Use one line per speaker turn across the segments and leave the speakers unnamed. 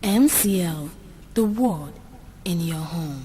MCL, the word in your home.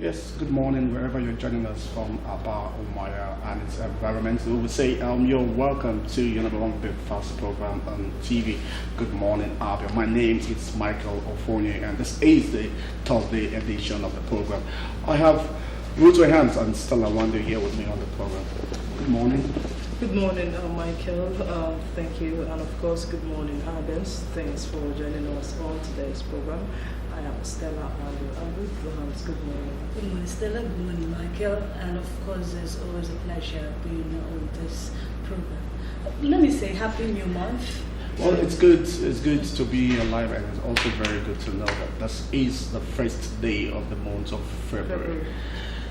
Yes, good morning, wherever you're joining us from Abia, Umaya, and its environment. We would say you're welcome to your number one breakfast program on TV, Good Morning, Abia. My name is Michael Ofonye, and this is the Thursday edition of the program. I have Ruth Hams and Stella Wando here with me on the program. Good morning.
Good morning, Michael. Thank you, and of course, good morning, Abians. Thanks for joining us on today's program. I am Stella and Ruth Hams. Good morning.
Good morning, Stella. Good morning, Michael. And of course, it's always a pleasure being on this program. Let me say Happy New Month.
Well, it's good. It's good to be alive, and it's also very good to know that this is the first day of the month of February.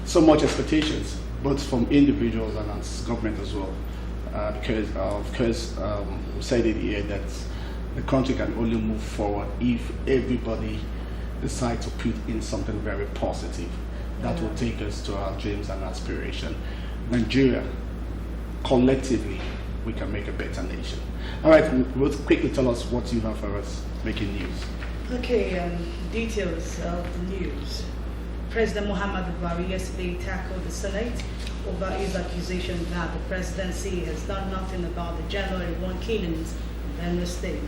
So much expectations, both from individuals and as government as well, because of course we said it here that the country can only move forward if everybody decide to put in something very positive that will take us to our dreams and aspiration. Nigeria, collectively, we can make a better nation. All right, Ruth, quickly tell us what you have for us, making news.
Okay, details of the news. President Muhammadu Buhari yesterday tackled the Senate over his accusation that the presidency has done nothing about the January 1 killings in the state.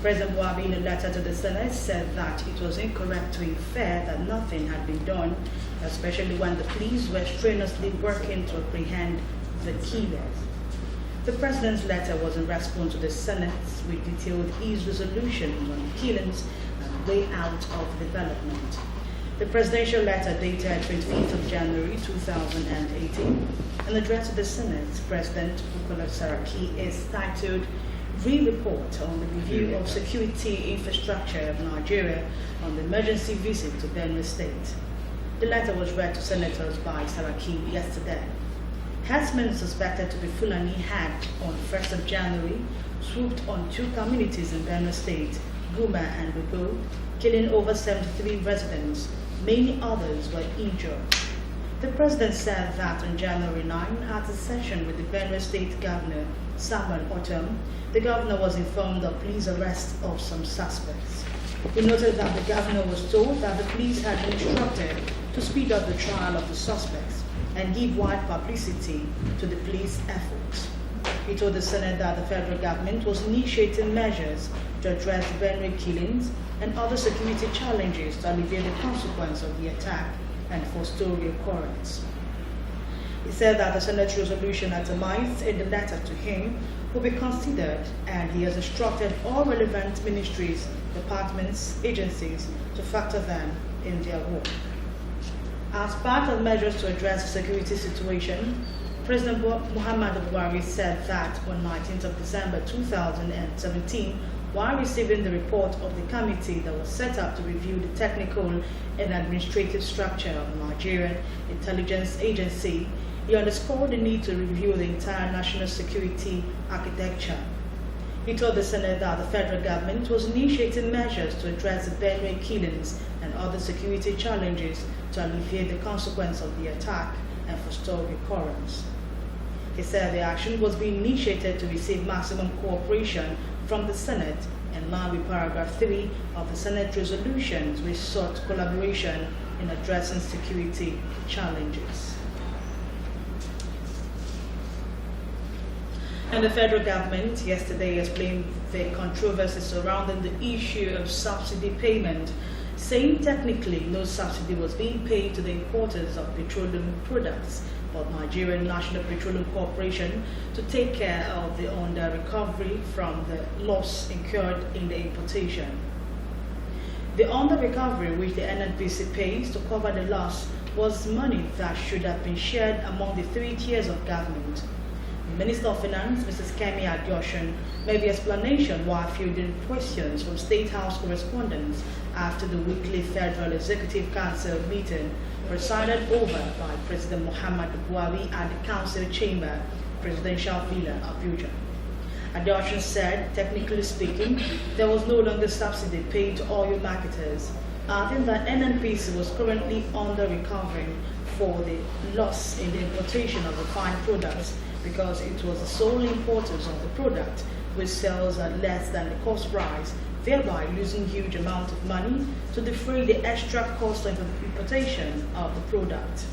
President Buhari, in a letter to the Senate, said that it was incorrect to infer that nothing had been done, especially when the police were strenuously working to apprehend the killers. The president's letter was in response to the Senate, which detailed his resolution on the killings and way out of development. The presidential letter dated 25th of January 2018 and addressed to the Senate, President Bukola Saraki, is titled Report on the Review of Security Infrastructure of Nigeria on the Emergency Visit to Benue State. The letter was read to senators by Saraki yesterday. Herdsmen suspected to be Fulani had, on 1st of January, swooped on two communities in Benue State, Guma and Bibo, killing over 73 residents. Many others were injured. The president said that on January 9, at a session with the Benue State Governor, Samuel Otom, the governor was informed of police arrest of some suspects. He noted that the governor was told that the police had been instructed to speed up the trial of the suspects and give wide publicity to the police efforts. He told the Senate that the federal government was initiating measures to address the Benue killings and other security challenges to alleviate the consequence of the attack and forestall reoccurrence. He said that the Senate resolution itemized in the letter to him will be considered, and he has instructed all relevant ministries, departments, agencies to factor them in their work. As part of measures to address the security situation, President Muhammadu Buhari said that on 19th of December 2017, while receiving the report of the committee that was set up to review the technical and administrative structure of the Nigerian Intelligence Agency, he underscored the need to review the entire national security architecture. He told the Senate that the federal government was initiating measures to address the Benue killings and other security challenges to alleviate the consequence of the attack and forestall recurrence. He said the action was being initiated to receive maximum cooperation from the Senate in line with paragraph 3 of the Senate resolutions, which sought collaboration in addressing security challenges. And the federal government yesterday explained the controversy surrounding the issue of subsidy payment, saying technically no subsidy was being paid to the importers of petroleum products, but Nigerian National Petroleum Corporation to take care of the under-recovery from the loss incurred in the importation. The under-recovery which the NNPC pays to cover the loss was money that should have been shared among the 3 tiers of government. The Minister of Finance, Mrs. Kemi Adeosun, made the explanation while fielding questions from State House correspondents after the weekly Federal Executive Council meeting presided over by President Muhammadu Buhari at the Council Chamber, Presidential Villa, Abuja. Adeosun said, technically speaking, there was no longer subsidy paid to oil marketers, adding that NNPC was currently under-recovering for the loss in the importation of refined products because it was the sole importers of the product, which sells at less than the cost price, thereby losing huge amount of money to defray the extra cost of importation of the product.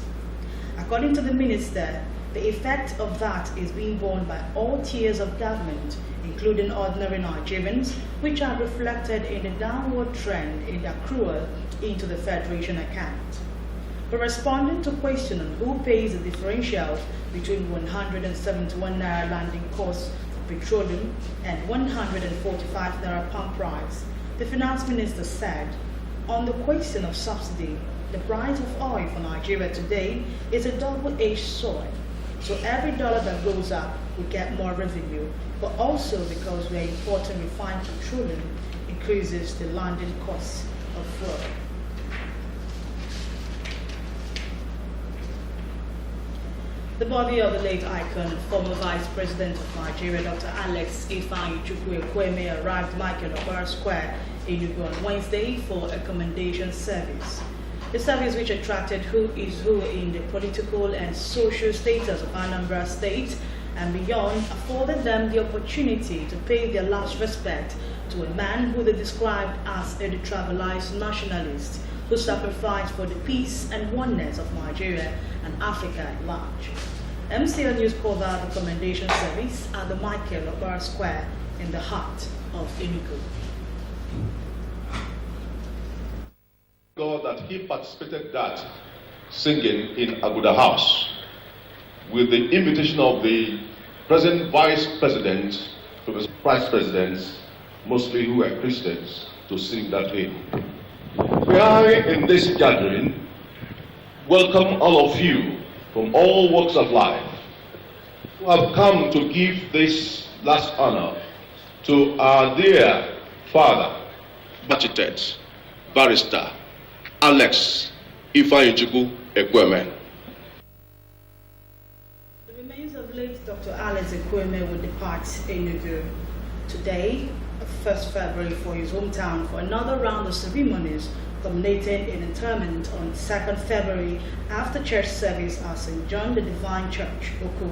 According to the minister, the effect of that is being borne by all tiers of government, including ordinary Nigerians, which are reflected in the downward trend in the accrual into the Federation account. But responding to question on who pays the differential between 171 naira landing cost for petroleum and 145 naira pump price, the finance minister said, on the question of subsidy, the price of oil for Nigeria today is a double-edged sword. So every dollar that goes up, we get more revenue, but also because we are importing refined petroleum, increases the landing cost of fuel. The body of the late icon, former Vice President of Nigeria, Dr. Alex Ifeanyi Ekwueme, arrived Michael Okpara Square in Enugu on Wednesday for a commendation service. The service, which attracted who is who in the political and social status of Anambra State and beyond, afforded them the opportunity to pay their last respect to a man who they described as a detribalized nationalist who sacrificed for the peace and oneness of Nigeria and Africa at large. MCL News covered the commendation service at the Michael Okpara Square in the heart of Enugu.
God that he participated that singing in Aguda House with the invitation of the present Vice President, Professor Vice Presidents, mostly who are Christians, to sing that hymn. We are in this gathering welcome all of you from all walks of life who have come to give this last honor to our dear father, architect, barrister, Alex Ifeanyi Ekwueme.
The remains of late Dr. Alex Ekwueme will depart Enugu today, 1st February, for his hometown for another round of ceremonies, culminating in interment on 2nd February after church service at St. John the Divine Church, Oku.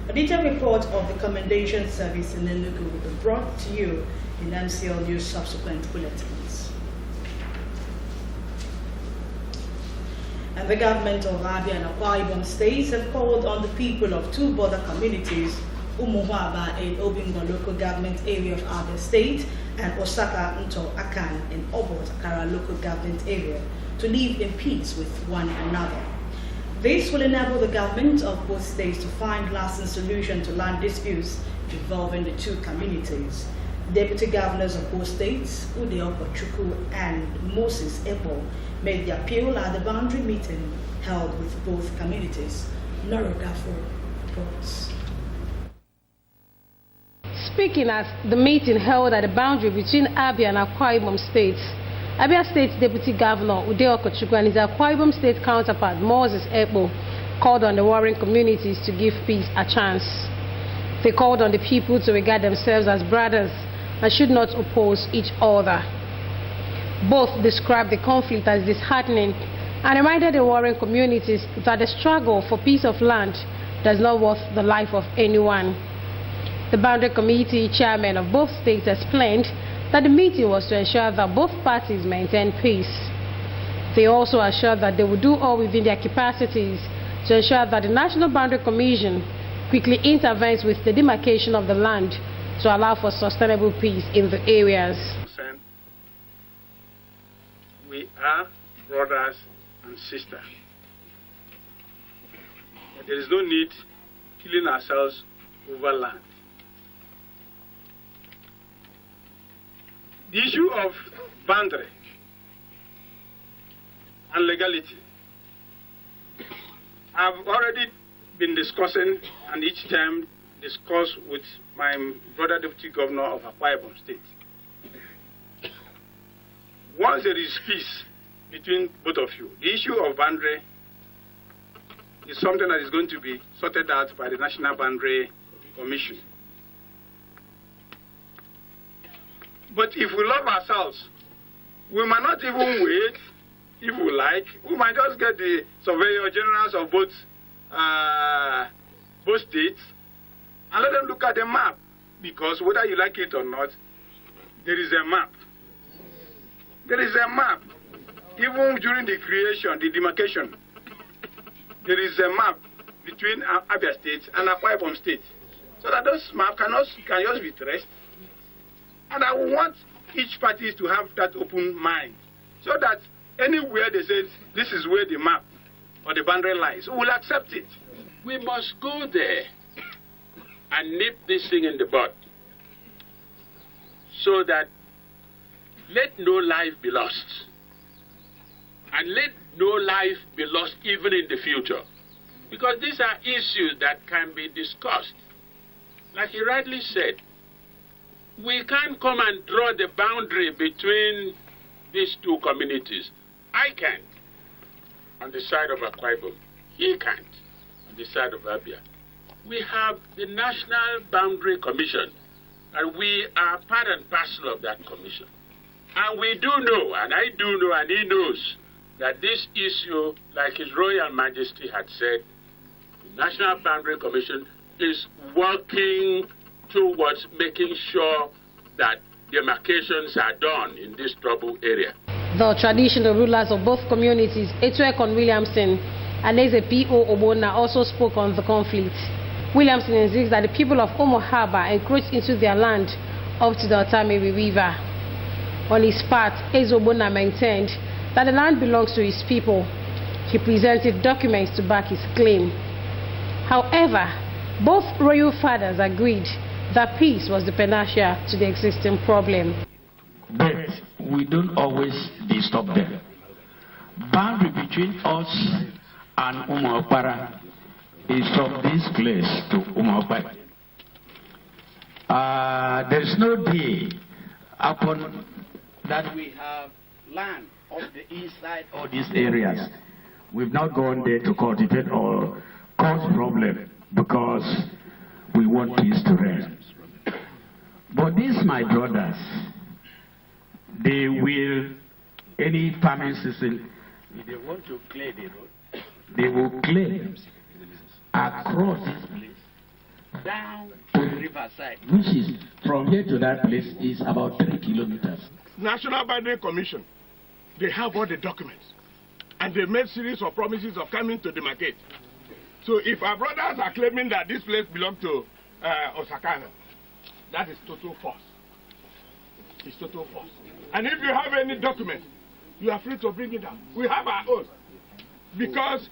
A detailed report of the commendation service in Enugu will be brought to you in MCL News subsequent bulletins. And the government of Abia and Akwa Ibom states have called on the people of 2 border communities, Umuhuaba in Obingo local government area of Abia State and Osaka Nto Akan in Obo Takara local government area, to live in peace with one another. This will enable the government of both states to find lasting solution to land disputes involving the two communities. Deputy governors of both states, Ude Okochukwu and Moses Ebo, made the appeal at the boundary meeting held with both communities. Nora Gafo reports.
Speaking at the meeting held at the boundary between Abia and Akwa Ibom states, Abia State Deputy Governor Ude Okochukwu and his Akwa Ibom State counterpart Moses Ebo called on the warring communities to give peace a chance. They called on the people to regard themselves as brothers and should not oppose each other. Both described the conflict as disheartening and reminded the warring communities that the struggle for piece of land does not worth the life of anyone. The boundary committee chairman of both states explained that the meeting was to ensure that both parties maintain peace. They also assured that they would do all within their capacities to ensure that the National Boundary Commission quickly intervenes with the demarcation of the land to allow for sustainable peace in the areas.
We are brothers and sisters. But there is no need killing ourselves over land. The issue of boundary and legality, I've already been discussing and each time discuss with my brother Deputy Governor of Akwa Ibom State. Once there is peace between both of you, the issue of boundary is something that is going to be sorted out by the National Boundary Commission. But if we love ourselves, we might not even wait. If we like, we might just get the surveyor generals of both states and let them look at the map, because whether you like it or not, there is a map. There is a map. Even during the creation, the demarcation, there is a map between Abia State and Akwa Ibom State, so that those maps can just be traced. And I want each party to have that open mind, so that anywhere they say this is where the map or the boundary lies, we will accept it.
We must go there and nip this thing in the bud, so that let no life be lost, and let no life be lost even in the future, because these are issues that can be discussed. Like he rightly said, we can't come and draw the boundary between these two communities. I can't on the side of Akwa Ibom. He can't on the side of Abia. We have the National Boundary Commission, and we are part and parcel of that commission. And we do know, and I do know, and he knows, that this issue, like His Royal Majesty had said, the National Boundary Commission is working towards making sure that demarcations are done in this troubled area.
The traditional rulers of both communities, Etuekon Williamson and Eze P.O. Obona, also spoke on the conflict. Williamson insists that the people of Omo Harbor encroached into their land up to the Otamiri River. On his part, Eze Obona maintained that the land belongs to his people. He presented documents to back his claim. However, both royal fathers agreed that peace was the panacea to the existing problem.
But we don't always disturb them. Boundary between us and Umuokpara is from this place to Umuokpara. There is no day upon that we have land of the east side or these areas. We've not gone there to cultivate or cause problem because we want peace to reign. But these, my brothers, they will, any farming season, if they want to clear the road, they will clear across this place, down to the riverside, which is from here to that place is about 3 kilometers.
National Boundary Commission, they have all the documents, and they made series of promises of coming to demarcate. So if our brothers are claiming that this place belongs to Osakana, that is total false. It's total false. And if you have any document, you are free to bring it out. We have our own. Because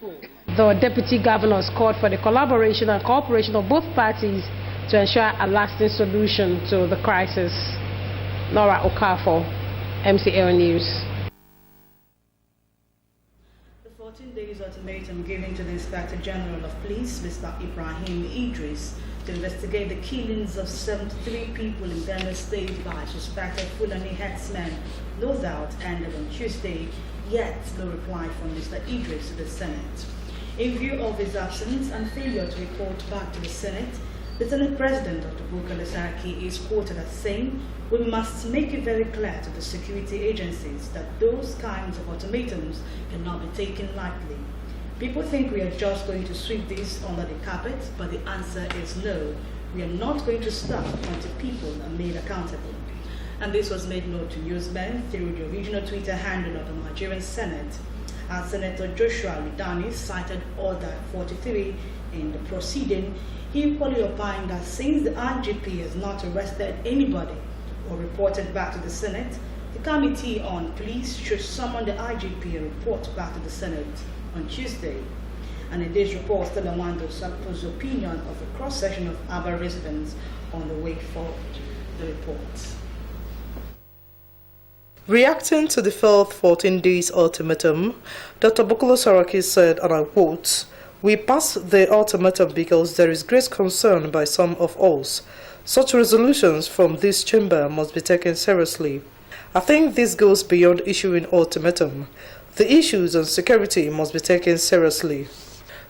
The deputy governors called for the collaboration and cooperation of both parties to ensure a lasting solution to the crisis. Nora Okafor, MCL News.
The 14 days ultimatum given to the Inspector General of Police, Mr. Ibrahim Idris, to investigate the killings of 73 people in Benue State by suspected Fulani herdsmen, no doubt ended on Tuesday, yet no reply from Mr. Idris to the Senate. In view of his absence and failure to report back to the Senate, the Senate President, Dr. Bukele Saraki, is quoted as saying, "We must make it very clear to the security agencies that those kinds of ultimatums cannot be taken lightly. People think we are just going to sweep this under the carpet, but the answer is no. We are not going to stop until people are made accountable." And this was made known to newsmen through the original Twitter handle of the Nigerian Senate, as Senator Joshua Lidani cited Order 43 in the proceeding. He equally opined that since the IGP has not arrested anybody or reported back to the Senate, the Committee on Police should summon the IGP and report back to the Senate on Tuesday. And in this report, Stella Wando supports the opinion of a cross-section of Abia residents on the way forward. The report.
Reacting to the fourth 14 days ultimatum, Dr. Bukele Saraki said, and I quote, "We passed the ultimatum because there is great concern by some of us. Such resolutions from this chamber must be taken seriously. I think this goes beyond issuing ultimatum. The issues on security must be taken seriously."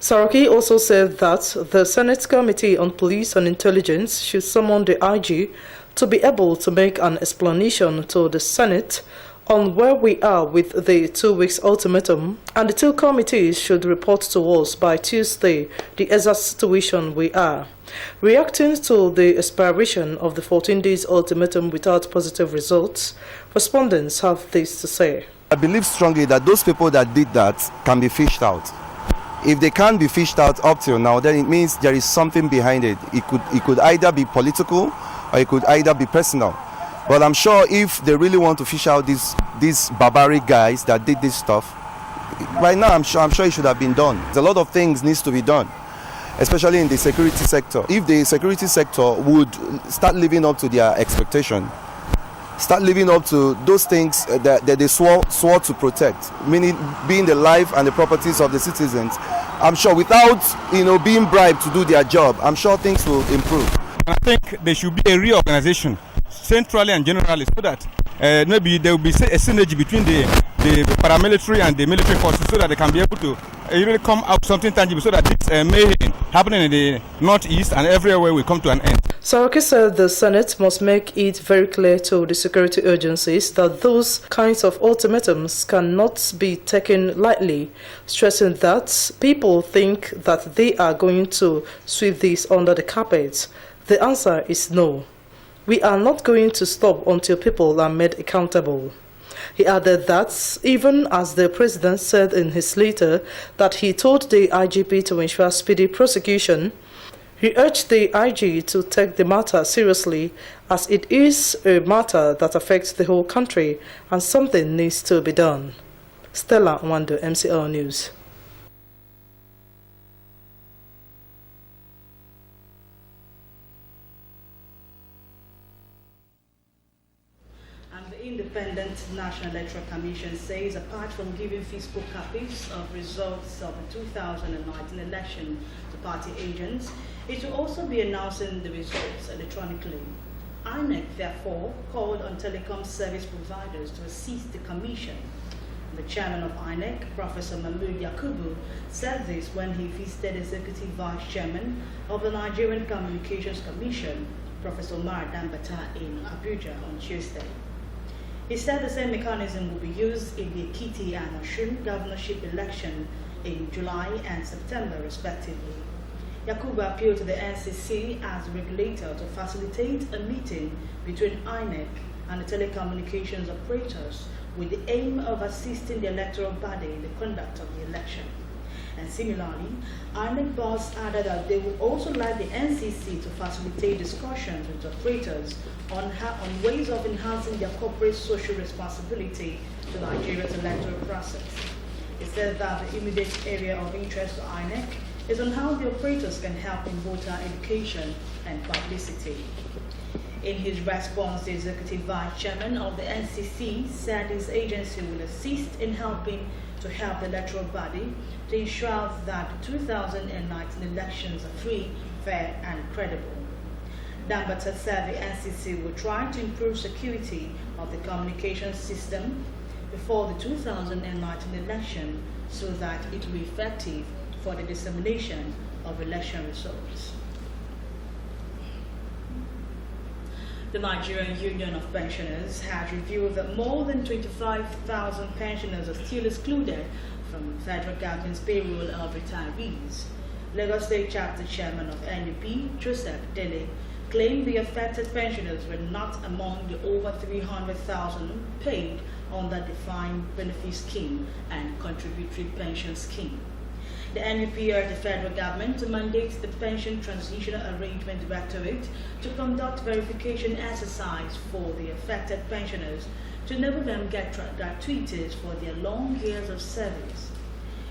Saraki also said that the Senate Committee on Police and Intelligence should summon the IG to be able to make an explanation to the Senate on where we are with the 2 weeks ultimatum, and the two committees should report to us by Tuesday the exact situation we are. Reacting to the expiration of the 14 days ultimatum without positive results, respondents have this to say.
I believe strongly that those people that did that can be fished out. If they can't be fished out up till now, then it means there is something behind it. It could either be political or it could either be personal. But I'm sure if they really want to fish out these barbaric guys that did this stuff, right now I'm sure it should have been done. A lot of things needs to be done, especially in the security sector. If the security sector would start living up to their expectation, start living up to those things that they swore to protect, meaning being the life and the properties of the citizens, I'm sure without being bribed to do their job, I'm sure things will improve.
I think there should be a reorganization, centrally and generally, so that maybe there will be a synergy between the paramilitary and the military forces, so that they can be able to really come out something tangible, so that this mayhem happening in the northeast and everywhere will come to an end.
Saraki said the Senate must make it very clear to the security agencies that those kinds of ultimatums cannot be taken lightly, stressing that people think that they are going to sweep this under the carpet. The answer is no. We are not going to stop until people are made accountable. He added that even as the president said in his letter that he told the IGP to ensure speedy prosecution, he urged the IG to take the matter seriously, as it is a matter that affects the whole country and something needs to be done. Stella Wando, MCL News.
Independent National Electoral Commission says apart from giving physical copies of results of the 2019 election to party agents, it will also be announcing the results electronically. INEC therefore called on telecom service providers to assist the commission. The chairman of INEC, Professor Mahmoud Yakubu, said this when he visited Executive Vice Chairman of the Nigerian Communications Commission, Professor Omar Dambata, in Abuja on Tuesday. He said the same mechanism will be used in the Ekiti and Osun governorship election in July and September, respectively. Yakubu appealed to the NCC as regulator to facilitate a meeting between INEC and the telecommunications operators with the aim of assisting the electoral body in the conduct of the election. And similarly, INEC boss added that they would also like the NCC to facilitate discussions with operators on ways of enhancing their corporate social responsibility to Nigeria's electoral process. He said that the immediate area of interest to INEC is on how the operators can help in voter education and publicity. In his response, the Executive Vice Chairman of the NCC said his agency will assist in helping to help the electoral body to ensure that the 2019 elections are free, fair and credible. Dambata said the NCC will try to improve security of the communication system before the 2019 election so that it will be effective for the dissemination of election results. The Nigerian Union of Pensioners has revealed that more than 25,000 pensioners are still excluded from the federal government's payroll of retirees. Lagos State Chapter Chairman of NUP, Joseph Dele, claimed the affected pensioners were not among the over 300,000 paid under defined benefit scheme and contributory pension scheme. The NUP urged the federal government to mandate the Pension Transitional Arrangement Directorate to conduct verification exercise for the affected pensioners to enable them get gratuities for their long years of service.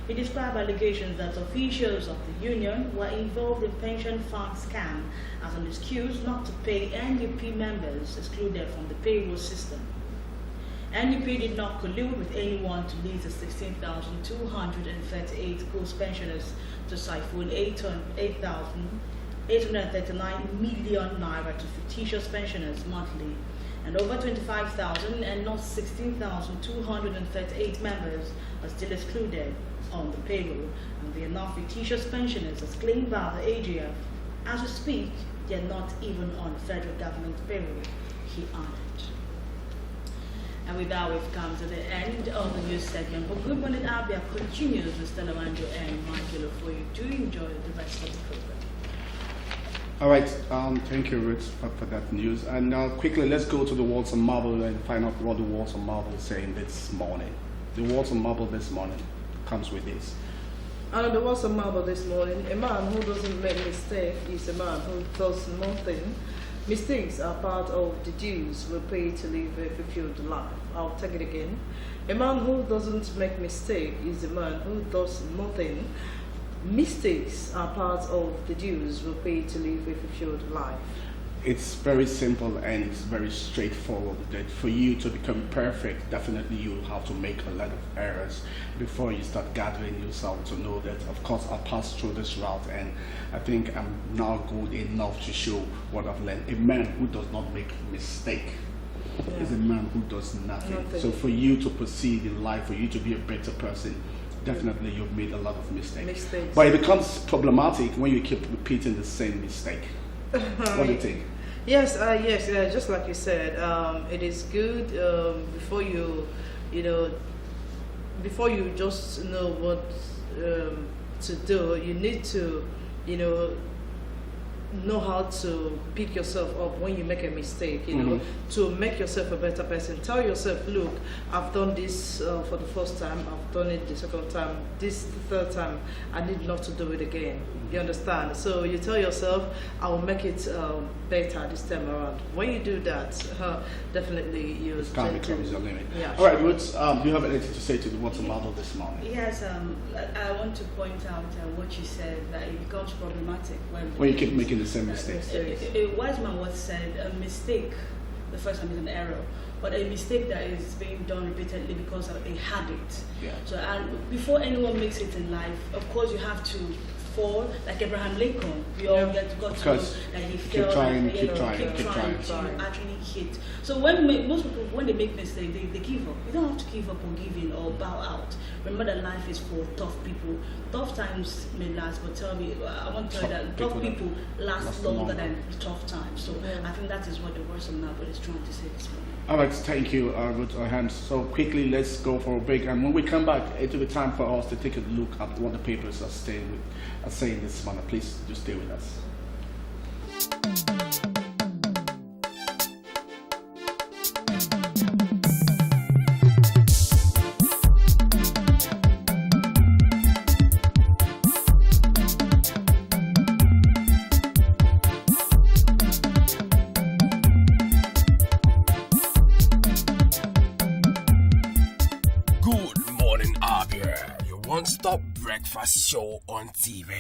He described allegations that officials of the union were involved in pension fund scam as an excuse not to pay NUP members excluded from the payroll system. NUP did not collude with anyone to lease the 16,238 ghost pensioners to siphon 8,839 million naira to fictitious pensioners monthly, and over 25,000 and not 16,238 members are still excluded on the payroll, and they are not fictitious pensioners as claimed by the AGF. As we speak, they are not even on the federal government payroll, he added. And with that, we've come to the end of the news segment. But Good Morning Abia continues with Stella Wanjo and Michael for you. Do enjoy the rest of the program.
All right, thank you, Ruth, for that news. And now, quickly, let's go to the Walls and Marble and find out what the Walls and Marble is saying this morning. The Walls and Marble this morning comes with this.
And the Walls and Marble this morning, a man who doesn't make mistake is a man who does nothing. Mistakes are part of the dues we pay to live a fulfilled life. I'll take it again. A man who doesn't make mistake is a man who does nothing. Mistakes are part of the dues we pay to live a fulfilled life.
It's very simple and it's very straightforward that for you to become perfect, definitely you have to make a lot of errors before you start gathering yourself to know that, of course, I passed through this route and I think I'm now good enough to show what I've learned. A man who does not make mistake is a man who does nothing. So for you to proceed in life, for you to be a better person, definitely you've made a lot of mistakes. But it becomes problematic when you keep repeating the same mistake. What do you think?
Yes, just like you said, it is good before you just know what to do. You need to, know how to pick yourself up when you make a mistake, to make yourself a better person. Tell yourself, look, I've done this for the first time, I've done it the second time, this the third time, I need not to do it again. You understand? So you tell yourself, I will make it better this time around. When you do that, definitely you
can't become your limit.
Yeah,
all right, Ruth, do you have anything to say to the What's the Marble this morning?
Yes, I want to point out what you said, that it becomes problematic
when you keep making the same mistake.
A wise man once said, a mistake, the first time is an error, but a mistake that is being done repeatedly because of a habit.
Yeah.
So, and before anyone makes it in life, of course, you have to fall, like Abraham Lincoln. We all got to know that he
keep
fell,
trying
to actually hit. So when most people, when they make mistakes, they give up. You don't have to give up on giving or bow out. Remember that life is for tough people. Tough times may last, but I want to tell you that tough people last longer than tough times. So I think that is what the Words of Marble is trying to say this morning.
All right, thank you, Ruth Ohans. So quickly, let's go for a break. And when we come back, it will be time for us to take a look at what the papers are saying this morning. Please just stay with us.
Good morning, Abia. non-stop breakfast show on TV.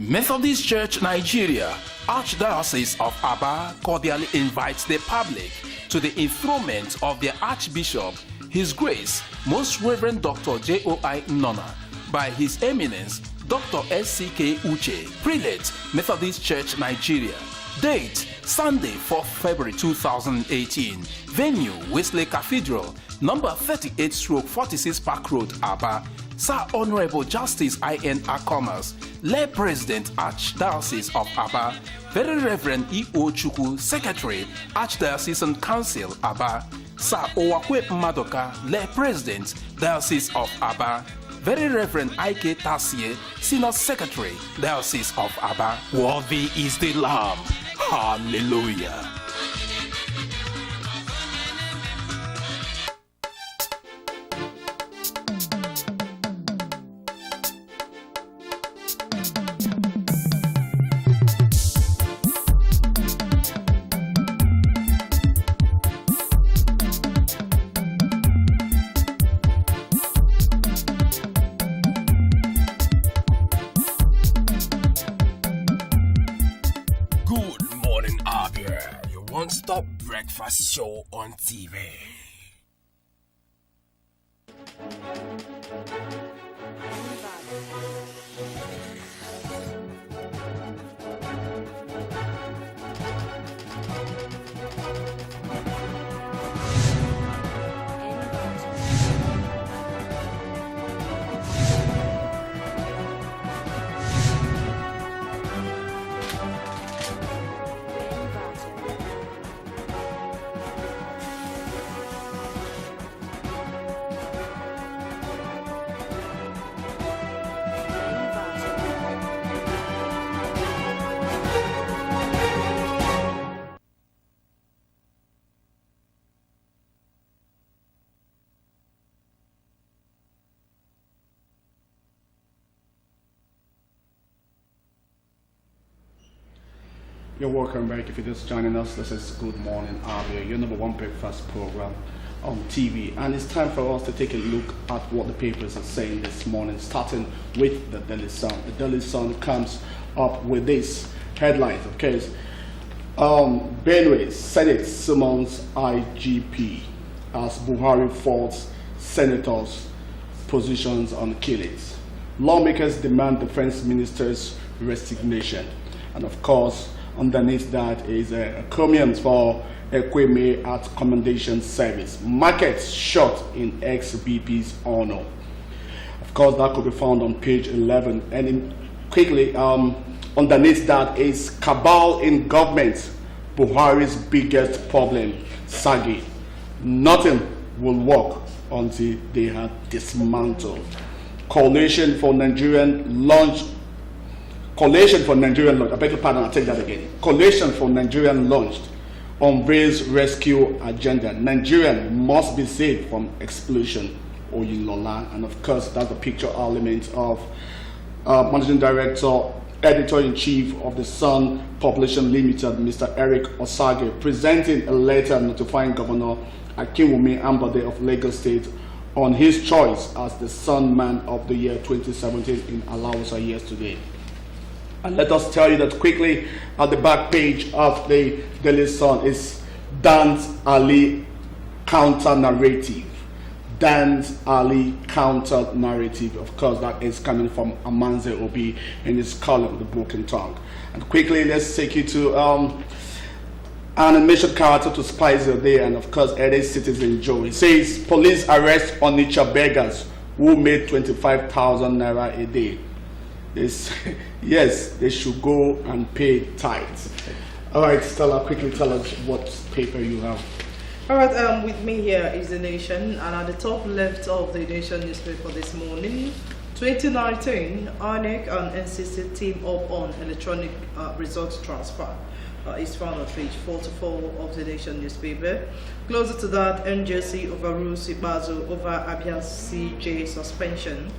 Methodist Church Nigeria, Archdiocese of Abia cordially invites the public to the enthronement of their Archbishop, His Grace, Most Reverend Dr. J.O.I. Nnona, by His Eminence, Dr. S.C.K. Uche, Prelate, Methodist Church Nigeria. Date, Sunday, 4th February 2018. Venue, Wesley Cathedral, number 38/46 Park Road, Aba. Sir Honorable Justice I.N. Akomas, Lay President, Archdiocese of Aba. Very Reverend E.O. Chukwu, Secretary, Archdiocesan Council, Aba. Sir Owakwe Madoka, Lay President, Diocese of Aba. Very Reverend I.K. Tassier, Senior Secretary, Diocese of Aba. Worthy is the Lamb. Hallelujah. Good morning, Abia, your one-stop breakfast show on TV.
You're welcome back. If you're just joining us, this is Good Morning Abia, your number one breakfast program on TV. And it's time for us to take a look at what the papers are saying this morning, starting with the Daily Sun. The Daily Sun comes up with this headline, okay? Benue Senate summons IGP as Buhari faults senators' positions on killings. Lawmakers demand defense minister's resignation. And of course, underneath that is a comments for Ekweme at Commendation Service. Markets short in ex-BP's honor. Of course, that could be found on page 11. And quickly, underneath that is cabal in government, Buhari's biggest problem, Sagi. Nothing will work until they are dismantled. Coalition for Nigerian launch. Coalition for Nigerian launch. I beg your pardon, I'll take that again. Coalition for Nigerian launched unveils rescue agenda. Nigerian must be saved from explosion. Oyinlola, and of course that's the picture element of Managing Director, Editor-in-Chief of the Sun Population Limited, Mr. Eric Osage, presenting a letter notifying Governor Akinwumi Ambode of Lagos State on his choice as the Sun Man of the Year 2017 in Alausa yesterday. And let us tell you that quickly at the back page of the Daily Sun is Dan's Ali counter narrative. Dan's Ali counter narrative. Of course, that is coming from Amanze Obi in his column, The Broken Tongue. And quickly, let's take you to an animation character to spice your day, and of course, every citizen Joe. It says, police arrest Onitsha beggars who made 25,000 naira a day. Yes, they should go and pay tithes. All right, Stella, quickly tell us what paper you have.
All right, with me here is The Nation, and at the top left of The Nation newspaper this morning, 2019, INEC and NCC team up on electronic results transfer. Is found on page 44 of The Nation newspaper. Closer to that, NJC overrules Ibazu over Abia CJ suspension.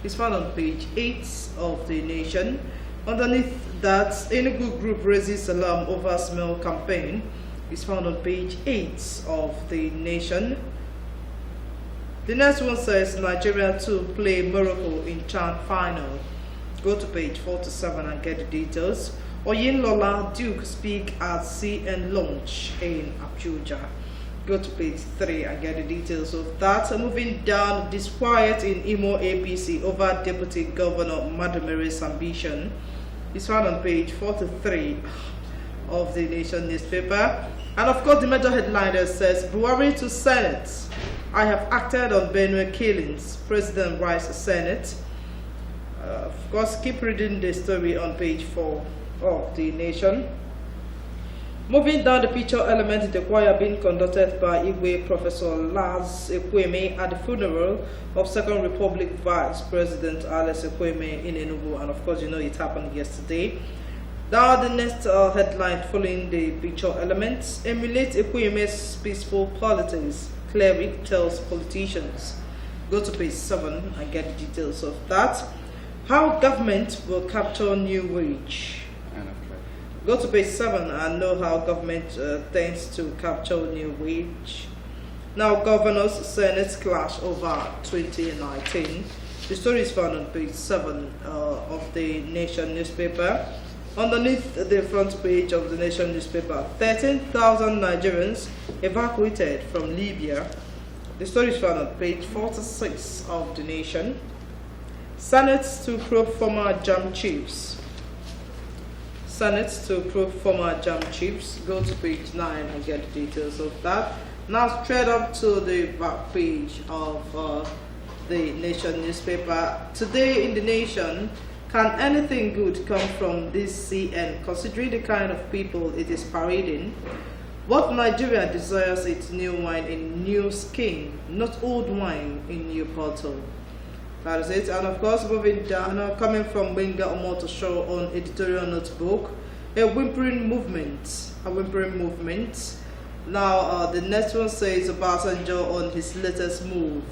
Is found on page 8 of The Nation. Underneath that, Enugu group raises alarm over smell campaign. Is found on page 8 of The Nation. The next one says Nigeria to play Morocco in CHAN final. Go to page 47 and get the details. Oyinlola Duke speak at CN launch in Abuja. Go to page 3 and get the details of that. Moving down, disquiet in Imo APC over Deputy Governor Madumere's ambition. It's found on page 43 of The Nation newspaper. And of course, the major headliner says, Buhari to Senate. I have acted on Benue killings. President writes to Senate. Of course, keep reading the story on page 4 of The Nation. Moving down the picture element, the choir being conducted by Igwe Professor Laz Ekweme at the funeral of Second Republic Vice President Alex Ekweme in Enugu, and of course you know it happened yesterday. Now the next headline following the picture elements, emulate Ekweme's peaceful politics, cleric tells politicians. Go to page 7 and get the details of that. How government will capture new wage. Go to page 7 and know how government tends to capture new wage. Now, governors, Senate clash over 2019. The story is found on page 7 of The Nation newspaper. Underneath the front page of The Nation newspaper, 13,000 Nigerians evacuated from Libya. The story is found on page 46 of The Nation. Senate to probe former JAM chiefs. Senate to probe former JAM chiefs. Go to page 9 and get the details of that. Now straight up to the back page of The Nation newspaper. Today in The Nation, can anything good come from this CN, considering the kind of people it is parading? What Nigeria desires its new wine in new skin, not old wine in new bottle. That is it. And of course, moving down, coming from Wenga Omoto Show on editorial notebook, a whimpering movement. Now, the next one says Obasanjo on his latest move.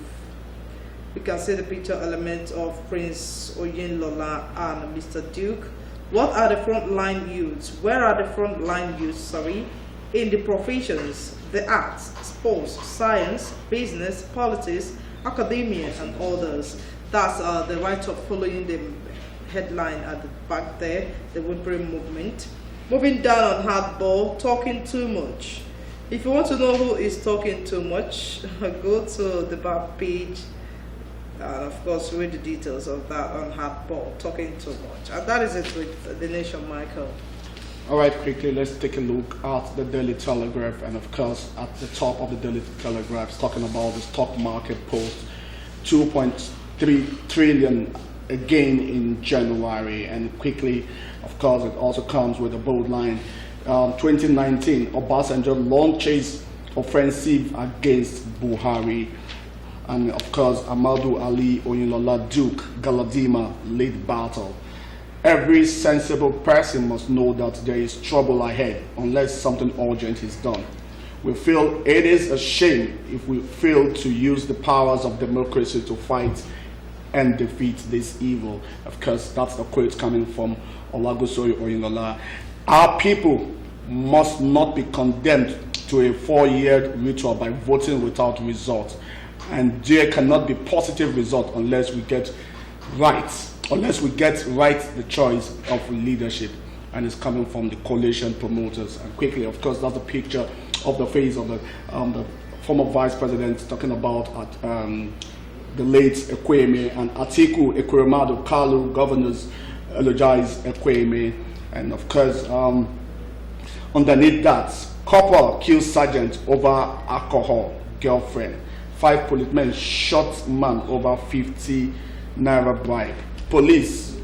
You can see the picture element of Prince Oyinlola and Mr. Duke. What are the frontline youths? Where are the frontline youths, in the professions, the arts, sports, science, business, politics, academia, and others? That's the write-up following the headline at the back there, the whimpering movement. Moving down on hardball, talking too much. If you want to know who is talking too much, go to the back page and of course read the details of that on hardball, talking too much. And that is it with The Nation, Michael.
All right, quickly, let's take a look at the Daily Telegraph, and of course at the top of the Daily Telegraph is talking about the stock market post 2.3 trillion again in January, and quickly, of course, it also comes with a bold line. 2019, Obasanjo launches offensive against Buhari, and of course, Amadu Ali Oyinlola Duke Galadima lead battle. Every sensible person must know that there is trouble ahead unless something urgent is done. We feel it is a shame if we fail to use the powers of democracy to fight and defeat this evil. Of course, that's the quote coming from Olagosori Oyinlola. Our people must not be condemned to a 4-year ritual by voting without result. And there cannot be positive result unless we get right unless we get right the choice of leadership, and it's coming from the coalition promoters. And quickly, of course, that's a picture of the face of the former vice president talking about the late Ekweme, and Atiku Ekweremadu Kalu, governors eulogize Ekweme, and of course, underneath that, corporal kills sergeant over alcohol girlfriend. 5 policemen shot man over 50 naira bribe. Police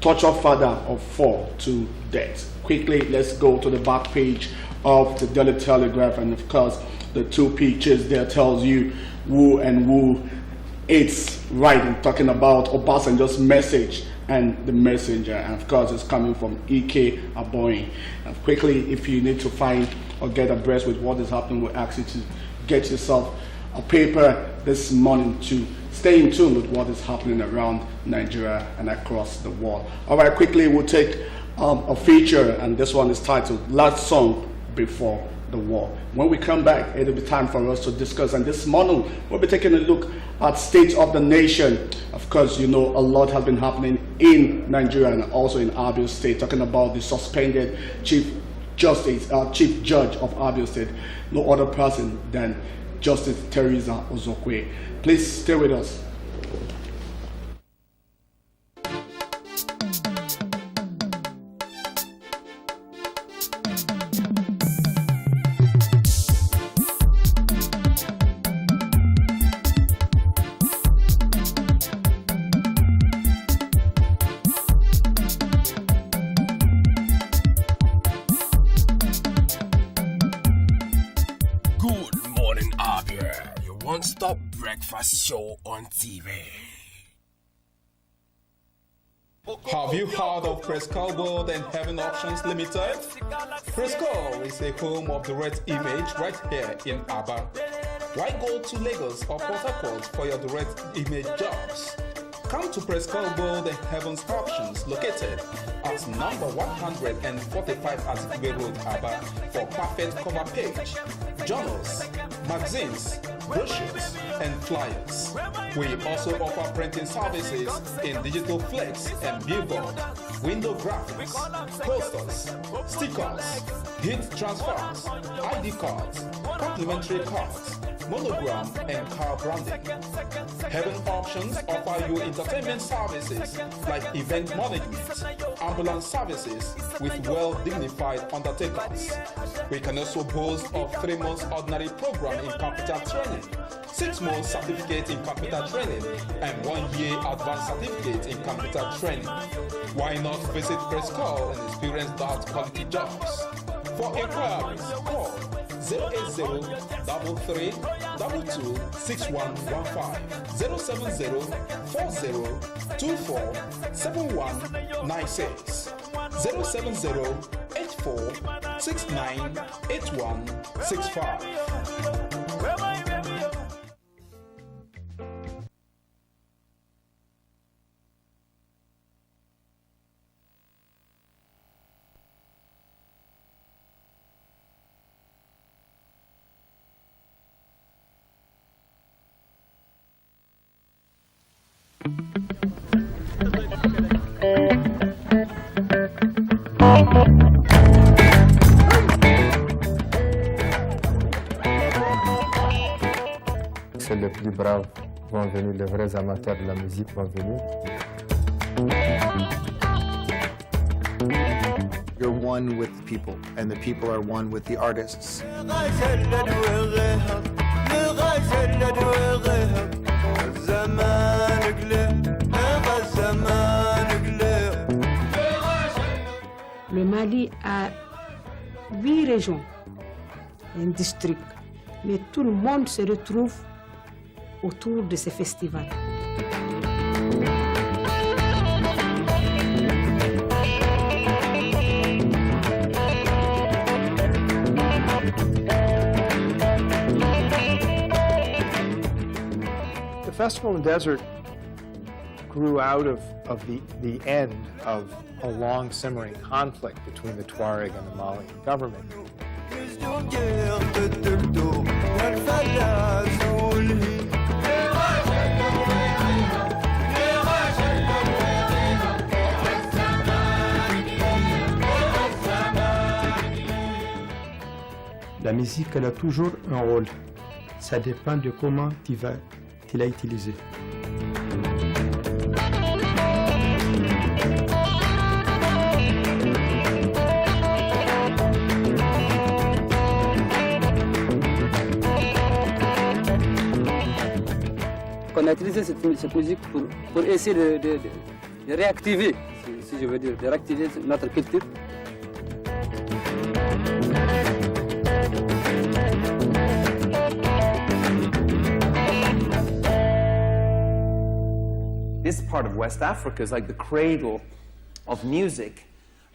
torture father of 4 to death. Quickly, let's go to the back page of the Daily Telegraph, and of course, the 2 pictures there tells you who it's writing, talking about Obasanjo's message and the messenger, and of course it's coming from E.K. Aboying. And quickly, if you need to find or get abreast with what is happening, we ask you to get yourself a paper this morning to stay in tune with what is happening around Nigeria and across the world. All right, quickly we'll take a feature, and this one is titled Last Song Before the War. When we come back, it'll be time for us to discuss, and this morning we'll be taking a look at state of the nation. Of course, you know, a lot has been happening in Nigeria and also in Abia State, talking about the suspended chief judge of Abia State, no other person than Justice Teresa Ozokwe. Please stay with us.
Good morning, Abia, your one-stop breakfast show on TV.
Have you heard of Prescal World and Heaven Auctions Limited? Prescal is a home of the red image right here in Abia. Why go to Lagos or Port Harcourt for your direct image jobs? Come to Prescal World and Heaven's Auctions, located at number 145 Atikube Road, Abia, for perfect cover page, journals, magazines, brochures, and flyers. We also offer printing services in digital flex and billboard, window graphics, posters, stickers, heat transfers, ID cards, complimentary cards, monogram, and car branding. Heaven Auctions offer you entertainment services like event management, ambulance services with well-dignified undertakers. We can also boast of 3 months ordinary program in computer training, 6 months certificate in computer training, and 1 year advanced certificate in computer training. Why not visit Prescal and experience that quality jobs? For inquiries, call 080-33-22-6115, 070-40-24-7196, 070-84-69-8165.
C'est les plus braves vont venir, les vrais amateurs de la musique vont venir.
You're one with the people, and the people are one with the artists.
Le Mali a 8 régions, un district, mais tout le monde se retrouve autour de ces festivals.
The Festival in the Desert grew out of the end of a long simmering conflict between the Tuareg and the Malian government.
La musique, elle a toujours un rôle. Ça dépend de comment tu l'as utilisé.
On a utilisé cette musique pour essayer de réactiver, si je veux dire, de réactiver notre culture.
This part of West Africa is like the cradle of music,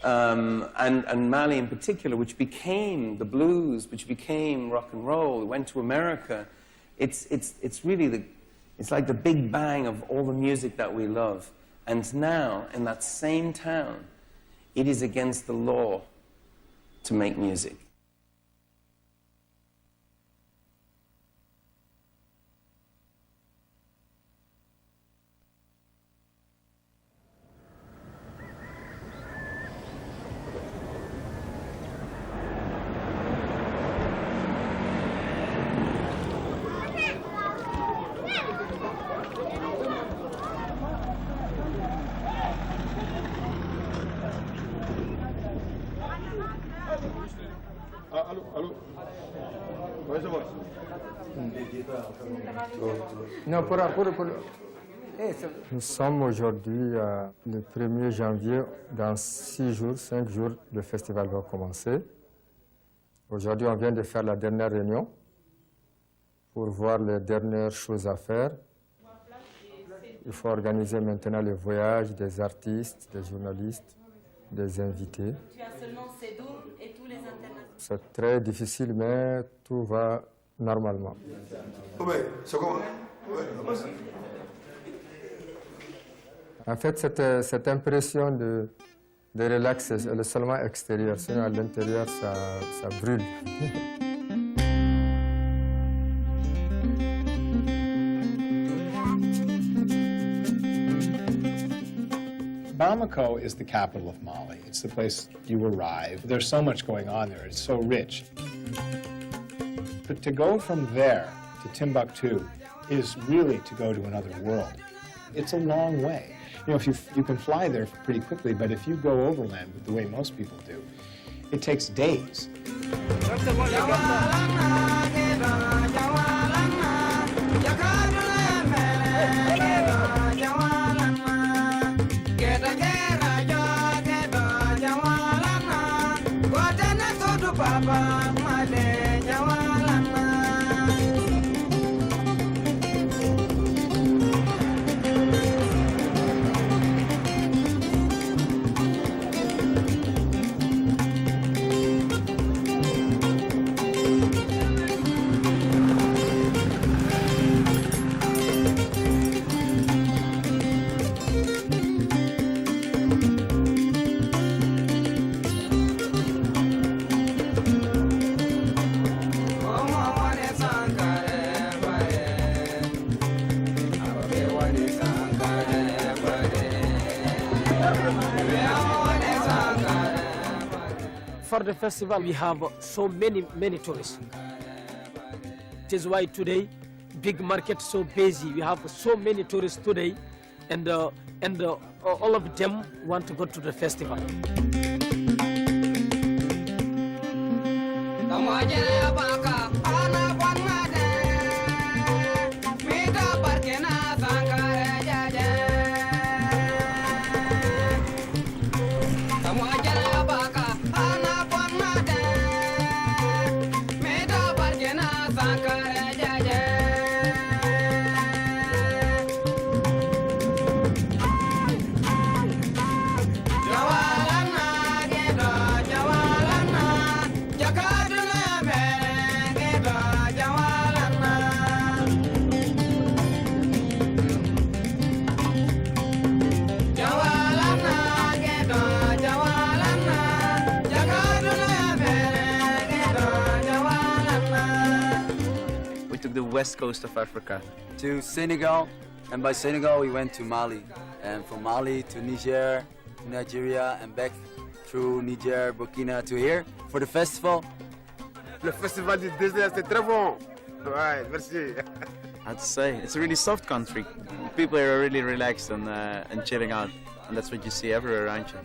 and Mali in particular, which became the blues, which became rock and roll. It went to America. It's really it's like the big bang of all the music that we love. And now, in that same town, it is against the law to make music.
Nous sommes aujourd'hui le 1er janvier. Dans 6 jours, 5 jours, le festival va commencer. Aujourd'hui, on vient de faire la dernière réunion pour voir les dernières choses à faire. Il faut organiser maintenant le voyage des artistes, des journalistes, des invités.
Tu as seulement Sédour et tous les internationaux.
C'est très difficile, mais tout va normalement. En fait, cette impression de relax, elle est seulement extérieure, sinon à l'intérieur, ça brûle.
Bamako is the capital of Mali. It's the place you arrive. There's so much going on there. It's so rich. But to go from there to Timbuktu is really to go to another world. It's a long way. You know, if you can fly there pretty quickly, but if you go overland the way most people do, it takes days.
For the festival, we have so many tourists. It is why today, big market so busy. We have so many tourists today, and all of them want to go to the festival.
West coast of Africa to Senegal, and by Senegal we went to Mali, and from Mali to Niger, to Nigeria, and back through Niger, Burkina to here for the festival.
Le festival du désert, c'est très bon. Ouais, merci.
I have to say, it's a really soft country. People are really relaxed and chilling out, and that's what you see everywhere around you.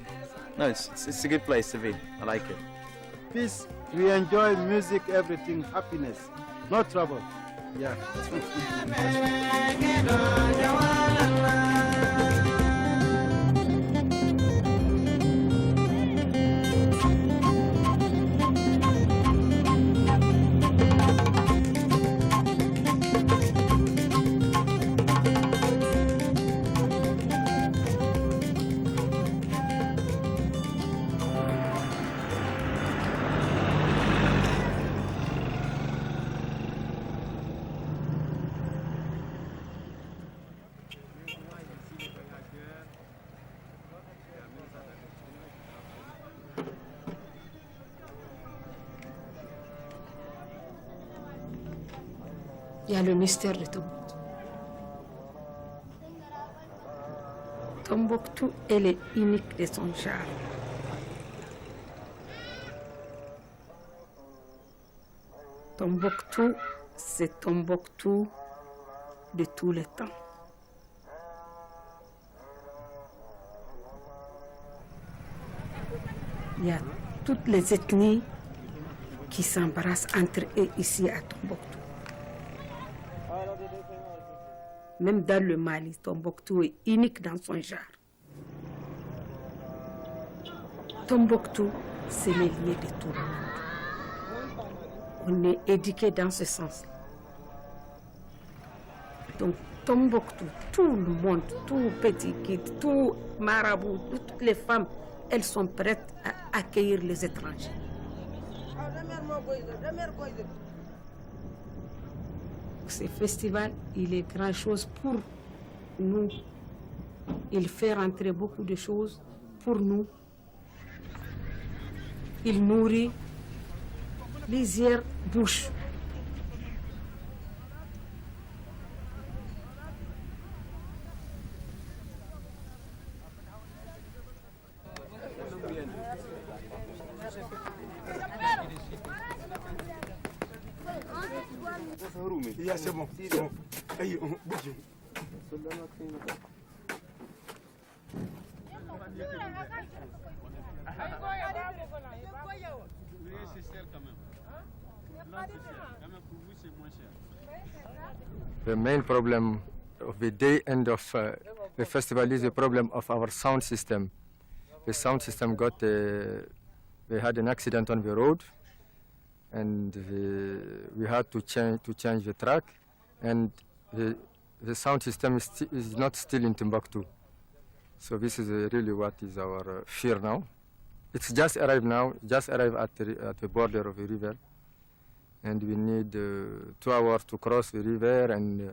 No, it's a good place to be. I like it.
Peace. We enjoy music, everything, happiness, no trouble. Yeah.
Il y a le mystère de Tombouctou. Tombouctou, elle est unique de son genre. Tombouctou, c'est Tombouctou de tous les temps. Il y a toutes les ethnies qui s'embrassent entre eux ici à Tombouctou. Même dans le Mali, Tombouctou est unique dans son genre. Tombouctou, c'est le lieu de tout le monde. On est éduqué dans ce sens. Donc, Tombouctou, tout le monde, tout petit kid, tout marabout, toutes les femmes, elles sont prêtes à accueillir les étrangers. Ce festival, il est grand chose pour nous. Il fait rentrer beaucoup de choses pour nous. Il nourrit les yeux, bouche.
Yeah, c'est bon. Hey, bouge.
The main problem of the day end of the festival is the problem of our sound system. The sound system they had an accident on the road, and we had to change the track, and the sound system is not still in Timbuktu. So this is really what is our fear now. It's just arrived now, just arrived at the border of the river, and we need 2 hours to cross the river and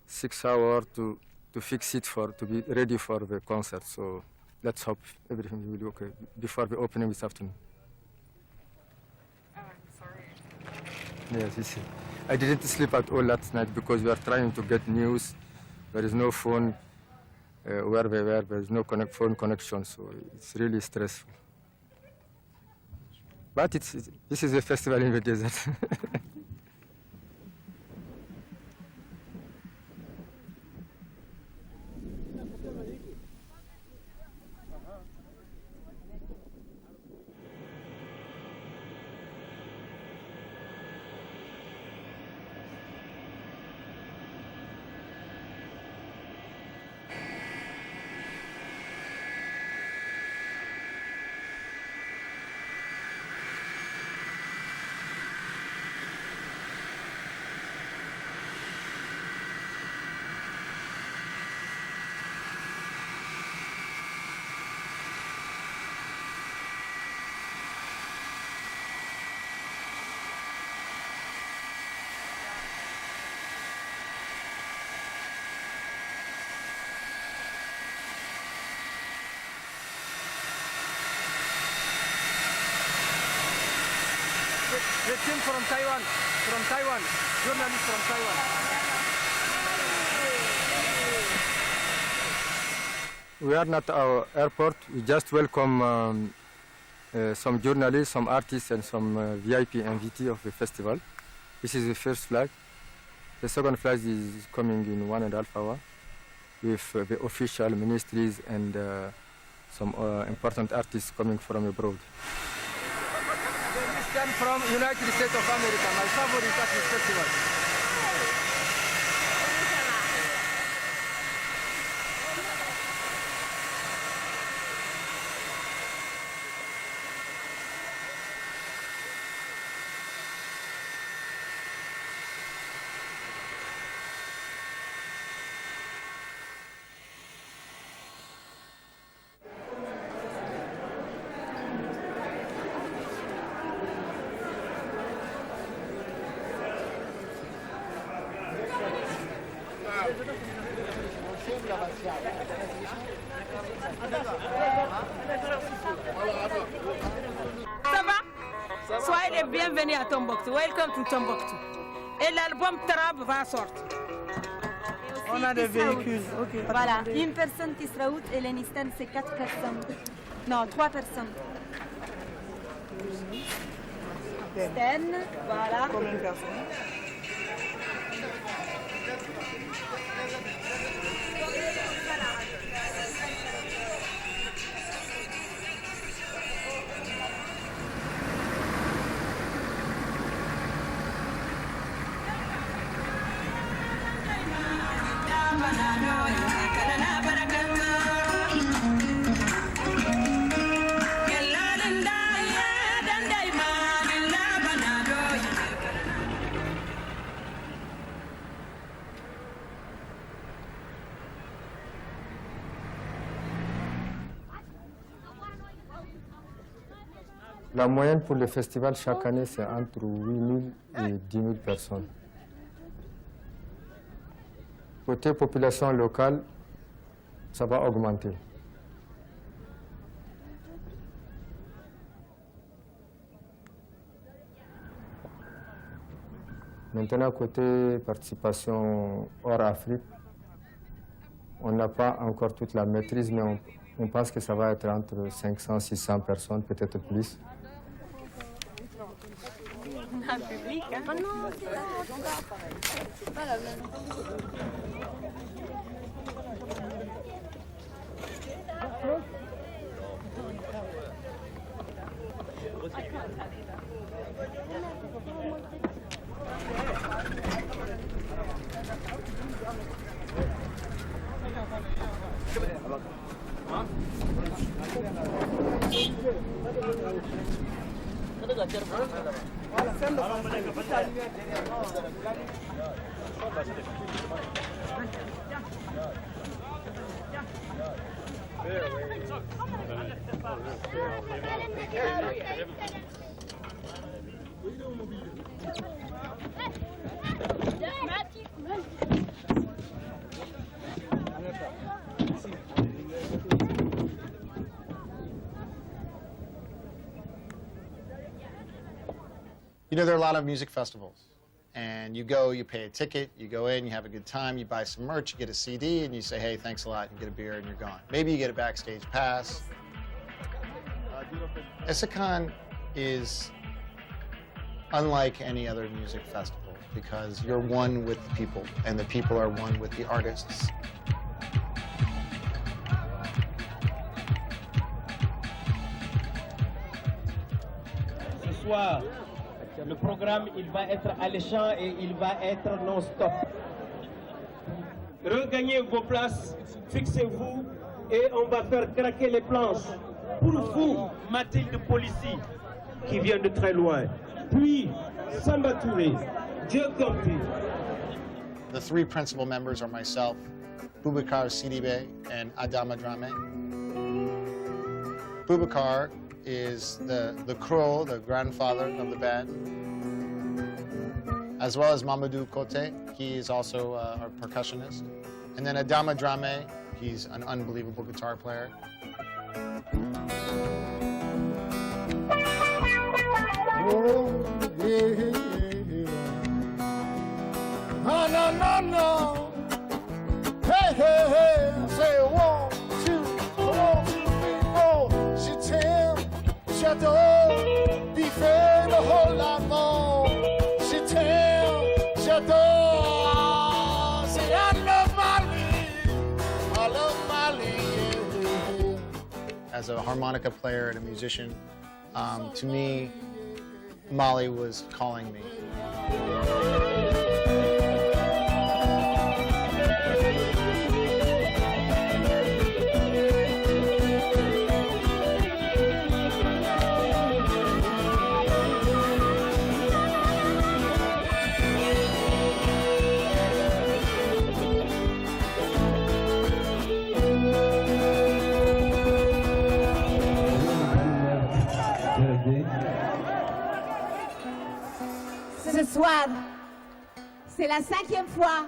6 hours to fix it to be ready for the concert. So let's hope everything will be okay before the opening this afternoon. Yes, you see. I didn't sleep at all last night because we are trying to get news. There is no phone where we were. There is no phone connection, so it's really stressful. But this is a festival in the desert.
The team from Taiwan, journalist from Taiwan.
We are not at our airport. We just welcome some journalists, some artists, and some VIP invitees of the festival. This is the first flag. The second flag is coming in 1.5 hours with the official ministries and some important artists coming from abroad. This comes from United States of America, my favorite at this festival.
Ça va? Soyez les bienvenus à Tombouctou. Welcome to Tombouctou. Et l'album Trab va sortir.
On a des véhicules. Okay.
Voilà, une personne qui sera out et l'Enistan c'est 4 personnes. Non, 3 personnes. Sten, voilà.
Combien de personnes?
La moyenne pour le festival chaque année, c'est entre 8 000 et 10 000 personnes. Côté population locale, ça va augmenter. Maintenant, côté participation hors Afrique, on n'a pas encore toute la maîtrise, mais on pense que ça va être entre 500 et 600 personnes, peut-être plus.
Un public, hein? Oh non, c'est pas la même.
You know, there are a lot of music festivals, and you go, you pay a ticket, you go in, you have a good time, you buy some merch, you get a CD, and you say, hey, thanks a lot, and you get a beer, and you're gone. Maybe you get a backstage pass. Essakon is unlike any other music festival because you're one with the people, and the people are one with the artists.
Ce soir, le programme il va être alléchant et il va être non-stop. Regagnez vos places, fixez-vous et on va faire craquer les planches. Pour vous, Mathilde Polissi, qui vient de très loin. Puis, Samba Touré, Dieu compris.
The three principal members are myself, Boubacar Sidibé, and Adama Dramé. Boubacar is the crow, the grandfather of the band, as well as Mamadou Kote. He is also our percussionist. And then Adama Dramé, he's an unbelievable guitar player.
Oh, yeah, yeah. No, no, no, no. Hey, hey, hey. Say 1, 2, 3, 4. She tell, shut the
as a harmonica player and a musician, to me, Mali was calling me.
Ce soir, c'est la 5e fois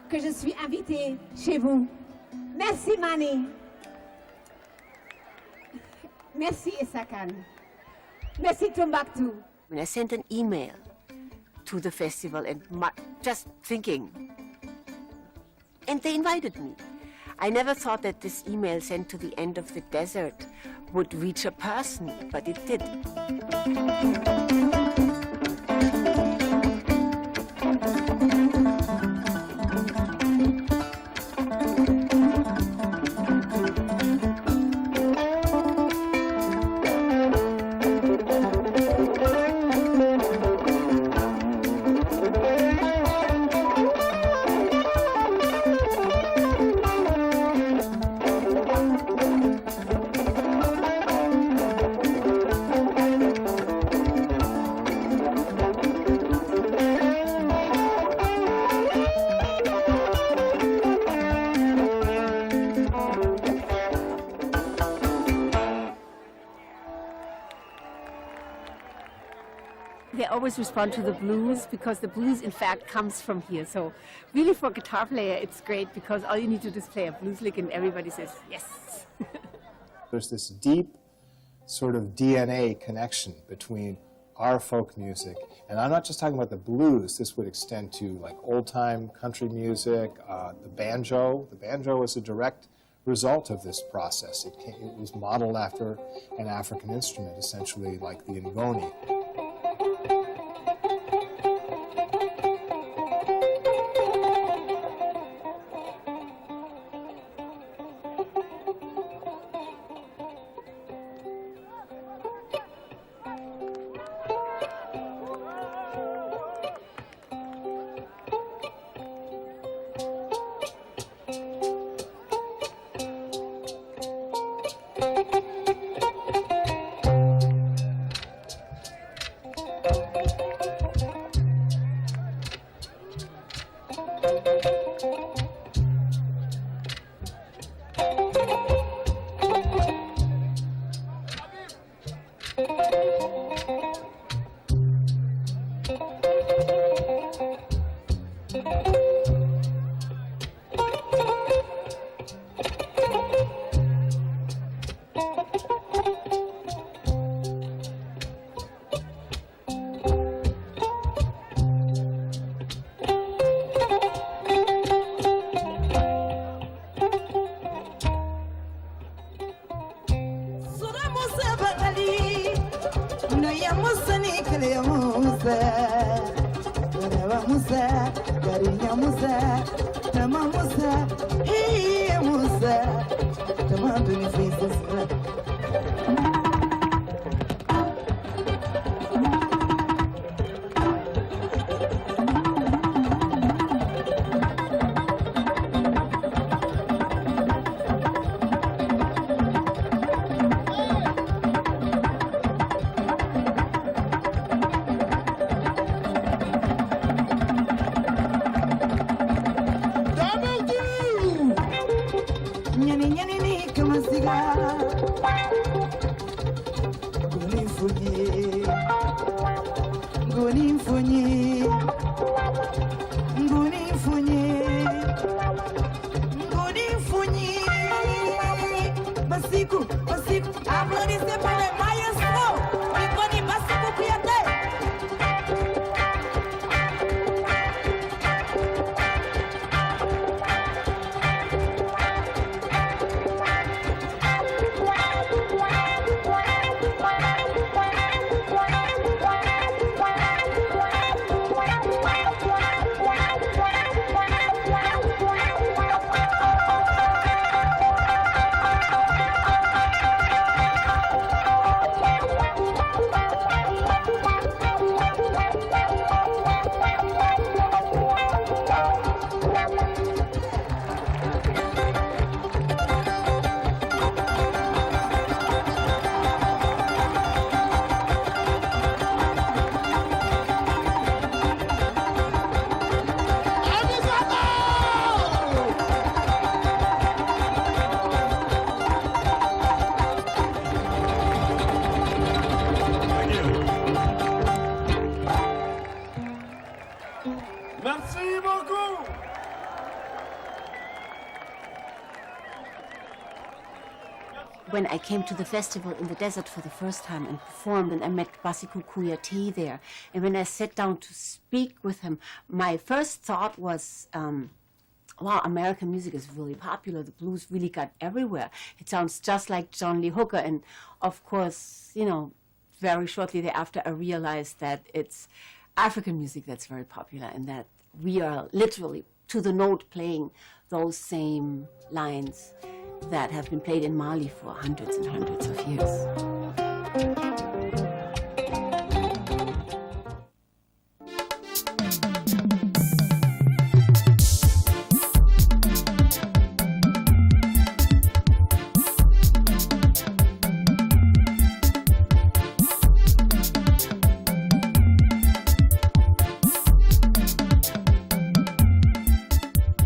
que je suis invitée chez vous. Merci Mani. Merci Isakan. Merci Timbuktu.
When I sent an email to the festival and just thinking, and they invited me. I never thought that this email sent to the end of the desert would reach a person, but it did. They always respond to the blues because the blues, in fact, comes from here. So really for a guitar player, it's great because all you need to do is play a blues lick and everybody says, yes.
There's this deep sort of DNA connection between our folk music, and I'm not just talking about the blues. This would extend to like old-time country music, the banjo. The banjo was a direct result of this process. It was modeled after an African instrument, essentially like the ngoni.
when I came to the festival in the desert for the first time and performed, and I met Basiku Kuyate there. And when I sat down to speak with him, my first thought was, wow, American music is really popular. The blues really got everywhere. It sounds just like John Lee Hooker. And of course, you know, very shortly thereafter, I realized that it's African music that's very popular and that we are literally to the note playing those same lines that have been played in Mali for hundreds and hundreds of years.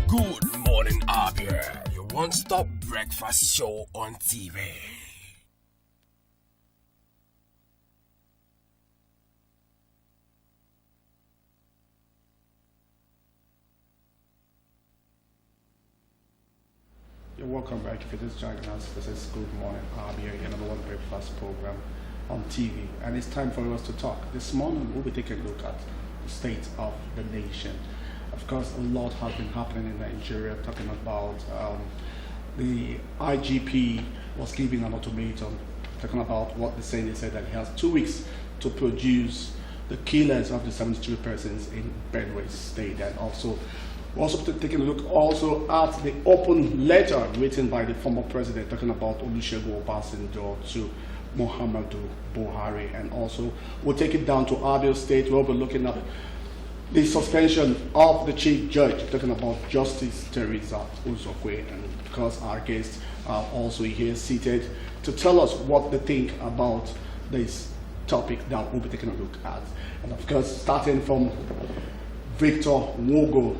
Good morning, Abia, your one-stop breakfast show on TV.
You're welcome back. If you're just joining us, this is Good Morning Abia, your number one breakfast program on TV. And it's time for us to talk. This morning, we'll be taking a look at the state of the nation. Of course, a lot has been happening in Nigeria, talking about the IGP was giving an ultimatum, talking about what they said. They said that he has 2 weeks to produce the killers of the 72 persons in Benue State. And also taking a look also at the open letter written by the former president, talking about Olusegun Obasanjo to Muhammadu Buhari. And also we'll take it down to Abia State. We'll be looking at the suspension of the chief judge, talking about Justice Teresa Uzokwe. And because our guests are also here seated to tell us what they think about this topic that we'll be taking a look at. And of course, starting from Victor Wogo.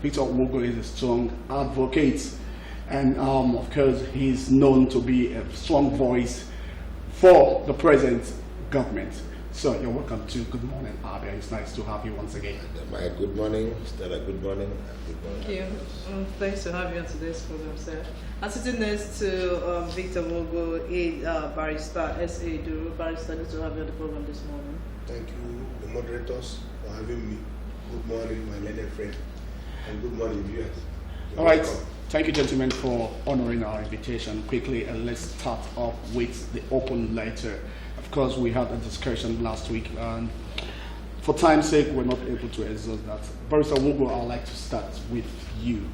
Victor Wogo is a strong advocate, and of course, he's known to be a strong voice for the present government. So you're welcome to Good Morning, Abia. It's nice to have you once again.
My good morning, Stella. Good morning. Good morning.
Thank you. Thanks to have you on today's program, sir. I'm sitting next to Victor Wogo, a barrister, S.A. Duru. Barrister, good to have you on the program this morning.
Thank you, the moderators, for having me. Good morning, my learned friend, and good morning, viewers.
All right. Thank you, gentlemen, for honoring our invitation. Quickly, and let's start off with the open letter. Of course, we had a discussion last week, and for time's sake, we're not able to exhaust that. Barrister Wogo, I'd like to start with you.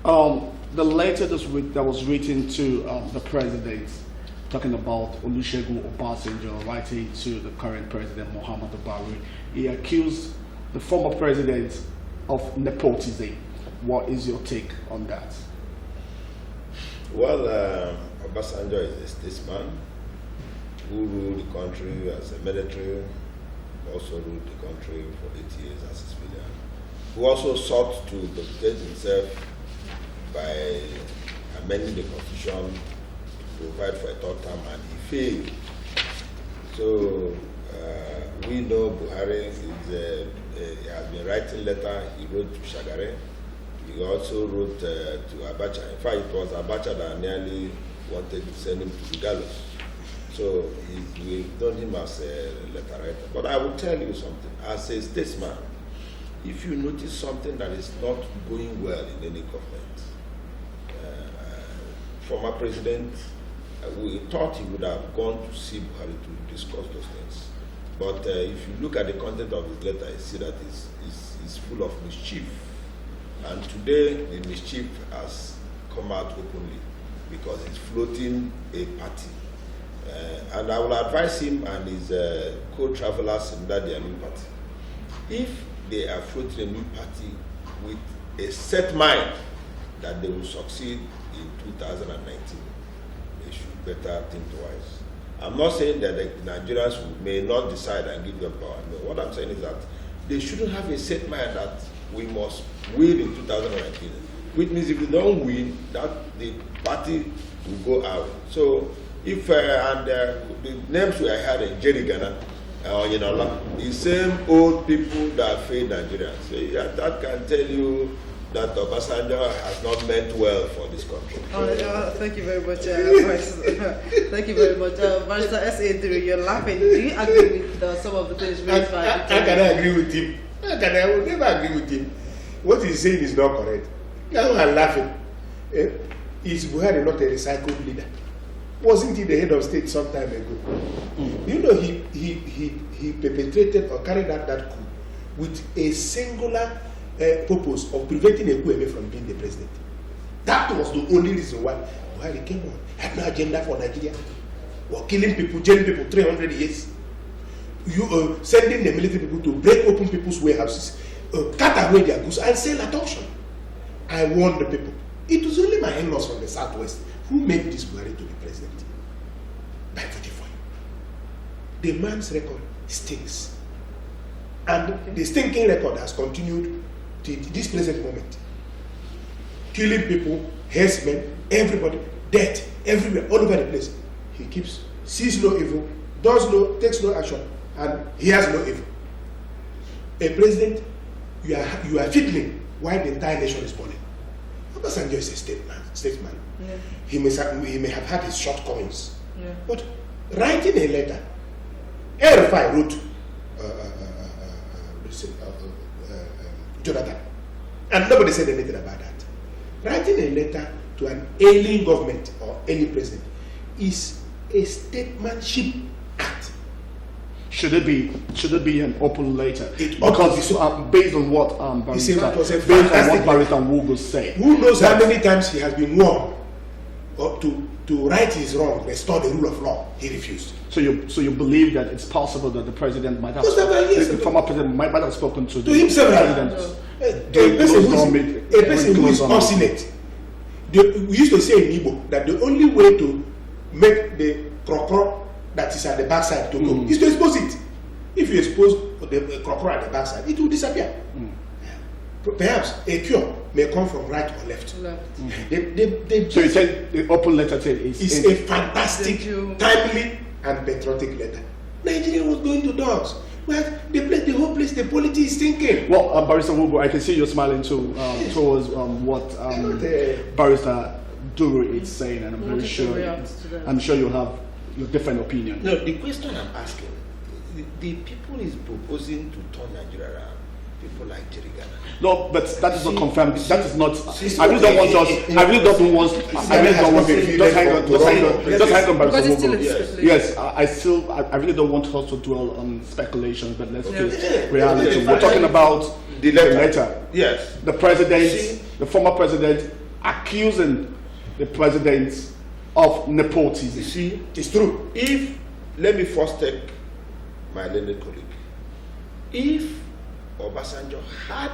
The letter that was written to the president, talking about Olusegun Obasanjo, writing to the current president, Muhammadu Buhari, he accused the former president of nepotism. What is your take on that?
Well, Obasanjo is a statesman who ruled the country as a military, also ruled the country for 8 years as a civilian, who also sought to protect himself by amending the constitution to provide for a third term, and he failed. So we know Buhari he has been writing letter. He wrote to Shagare. He also wrote to Abacha. In fact, it was Abacha that nearly wanted to send him to the gallows. So we've done him as a letter writer. But I will tell you something. As a statesman, if you notice something that is not going well in any government, former president, we thought he would have gone to see Buhari to discuss those things. But if you look at the content of his letter, you see that it's full of mischief. And today, the mischief has come out openly because he's floating a party. And I will advise him and his co-travelers in that their new party. If they are floating a new party with a set mind that they will succeed in 2019, they should better think twice. I'm not saying that the Nigerians may not decide and give them power. No, what I'm saying is that they shouldn't have a set mind that we must win in 2019. Which means if we don't win, that the party will go out. So if the names we had in Jerry Ghana or Yinola, the same old people that failed Nigerians. So that can tell you that Obasanjo has not meant well for this country.
Thank you very much, thank you very much. Barrister S.A. you're laughing. Do you agree with some of the things raised by
How can I agree with him? I will never agree with him. What he's saying is not correct. Now I'm laughing. Is Buhari not a recycled leader? Wasn't he the head of state some time ago? You know, he perpetrated or carried out that coup with a singular purpose of preventing Ekwueme from being the president. That was the only reason why Buhari came on. Had no agenda for Nigeria. Were killing people, jailing people 300 years. You sending the military people to break open people's warehouses, cut away their goods, and sell at auction. I warned the people. It was only my in-laws from the southwest who made this Buhari to be president by voting for him. The man's record stinks. And the stinking record has continued to this present moment. Killing people, herdsmen, everybody, death, everywhere, all over the place. He sees no evil, takes no action, and he has no evil. A president, you are fiddling while the entire nation is burning. Obasanjo is a statesman. Yeah. He may have had his shortcomings. Yeah. But writing a letter, El-Rufai wrote Jonathan, and nobody said anything about that. Writing a letter to an ailing government or any president is a statesmanship act.
Should it be an open letter? Because based on what Barrister Wogo said,
who knows how many times he has been warned to right his wrong, restore the rule of law. He refused.
So you believe that it's possible that the president might have the former president might have spoken to
himself. A person who is obstinate. We used to say in Igbo that the only way to make the crocro that is at the backside to go is to expose it. If you expose the crocro at the backside, it will disappear. Perhaps a cure may come from right or left.
So you said the open letter is
a fantastic, timely, and patriotic letter. Nigeria was going to dogs. Well, the whole place, the polity is thinking.
Well, Barrister Wogo, I can see you're smiling too towards what Barrister Duru is saying, and I'm very sure you'll have your different opinion.
No, the question I'm asking, the people is proposing to turn Nigeria around. People like Jerry Ghana.
No, but that is not confirmed. That is not. I really don't want us. I really don't want. I really don't want. Just hang on, Barrister Wogo. Yes, I really don't want us to dwell on speculations, but let's face reality. We're talking about the letter.
Yes.
The president, the former president, accusing the president of nepotism.
You see, it's true. Let me first take my learned colleague. If Obasanjo had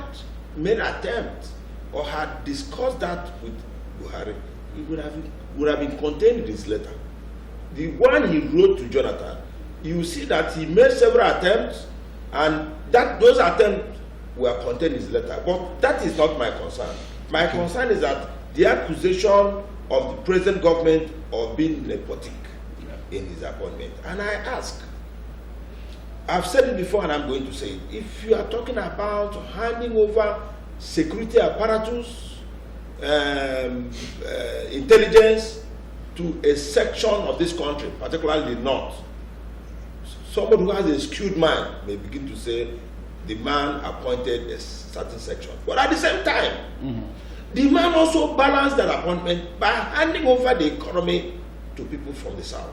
made an attempt or had discussed that with Buhari, he would have been contained in his letter. The one he wrote to Jonathan, you see that he made several attempts, and those attempts were contained in his letter. But that is not my concern. My concern is that the accusation of the present government of being nepotic in his appointment. And I ask, I've said it before and I'm going to say it, if you are talking about handing over security apparatus, intelligence to a section of this country, particularly the North, somebody who has a skewed mind may begin to say the man appointed a certain section. But at the same time, the man also balanced that appointment by handing over the economy to people from the South.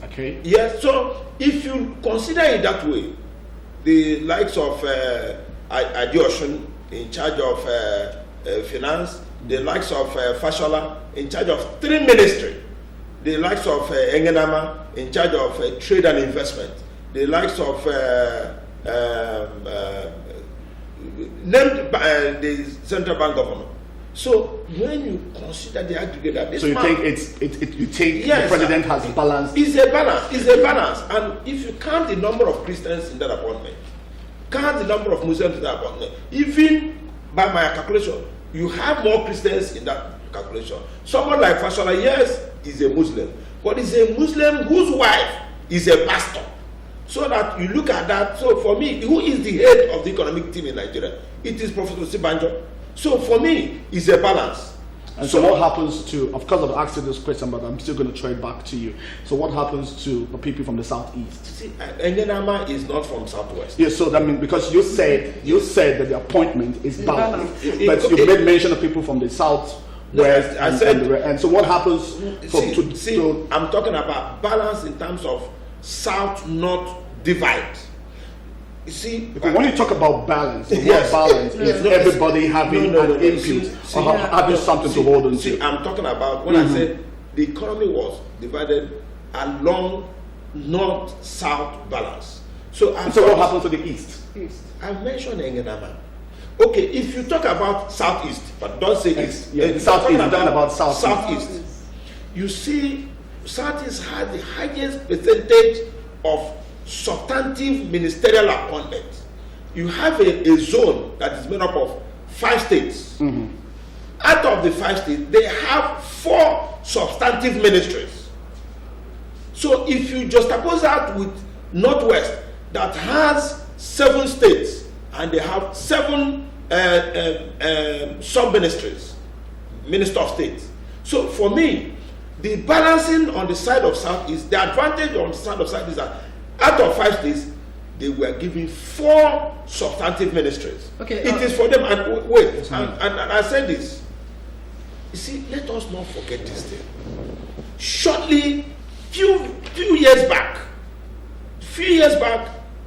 Okay.
Yes, so if you consider it that way, the likes of Adeosun in charge of finance, the likes of Fashola in charge of 3 ministries, the likes of Engenama in charge of trade and investment, the likes of the central bank governor. So when you consider the aggregate that this
you
man,
think you think yes, the president has balanced?
It's a balance. And if you count the number of Christians in that appointment, count the number of Muslims in that appointment, even by my calculation, you have more Christians in that calculation. Someone like Fashola, yes, is a Muslim, but is a Muslim whose wife is a pastor. So that you look at that. So for me, who is the head of the economic team in Nigeria? It is Professor Sibanjo. So for me, it's a balance.
And so what happens to, of course I've asked you this question, but I'm still going to trade back to you. So what happens to the people from the southeast?
See, Engenama is not from southwest.
Yes, so that means, because you said that the appointment is balanced, but you made mention of people from the southwest.
I said,
and so what happens?
I'm talking about balance in terms of south-north divide. You see,
because when you talk about balance, the
yes,
word balance is everybody having an input or having something to hold on to.
See, I'm talking about when I said the economy was divided along north-south balance. So
what happens to the east?
I mentioned Engenama. Okay, if you talk about southeast, but don't say east.
Yeah, southeast. I'm talking about
southeast. You see, southeast had the highest percentage of substantive ministerial appointments. You have a zone that is made up of 5 states. Out of the 5 states, they have 4 substantive ministries. So if you juxtapose that with Northwest, that has 7 states, and they have 7 sub-ministries, Minister of State. So for me, the balancing on the side of South is, the advantage on the side of South is that out of 5 states, they were given 4 substantive ministries.
Okay,
it is for them, and wait, and I said this. You see, let us not forget this thing. Shortly, few years back,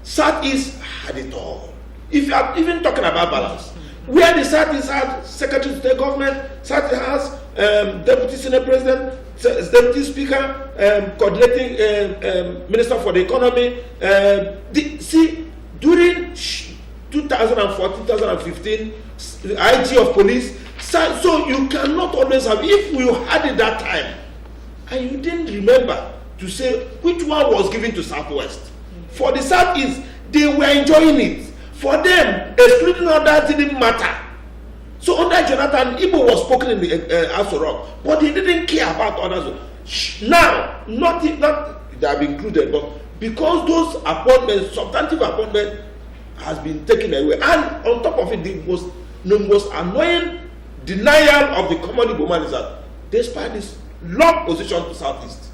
Southeast had it all. If you are even talking about balance, where the Southeast had Secretary of State Government, Southeast has Deputy Senate President, Deputy Speaker, coordinating Minister for the Economy. See, during 2014-2015, IG of Police. So you cannot always have, if you had it that time, and you didn't remember to say which one was given to Southwest. For the Southeast, they were enjoying it. For them, excluding others didn't matter. So under Jonathan, Igbo was spoken in the Aso Rock, but he didn't care about others. Now, not they have been included, but because those appointments, substantive appointment, has been taken away, and on top of it, the most annoying denial of the common Igbo man is that despite this long position to Southeast,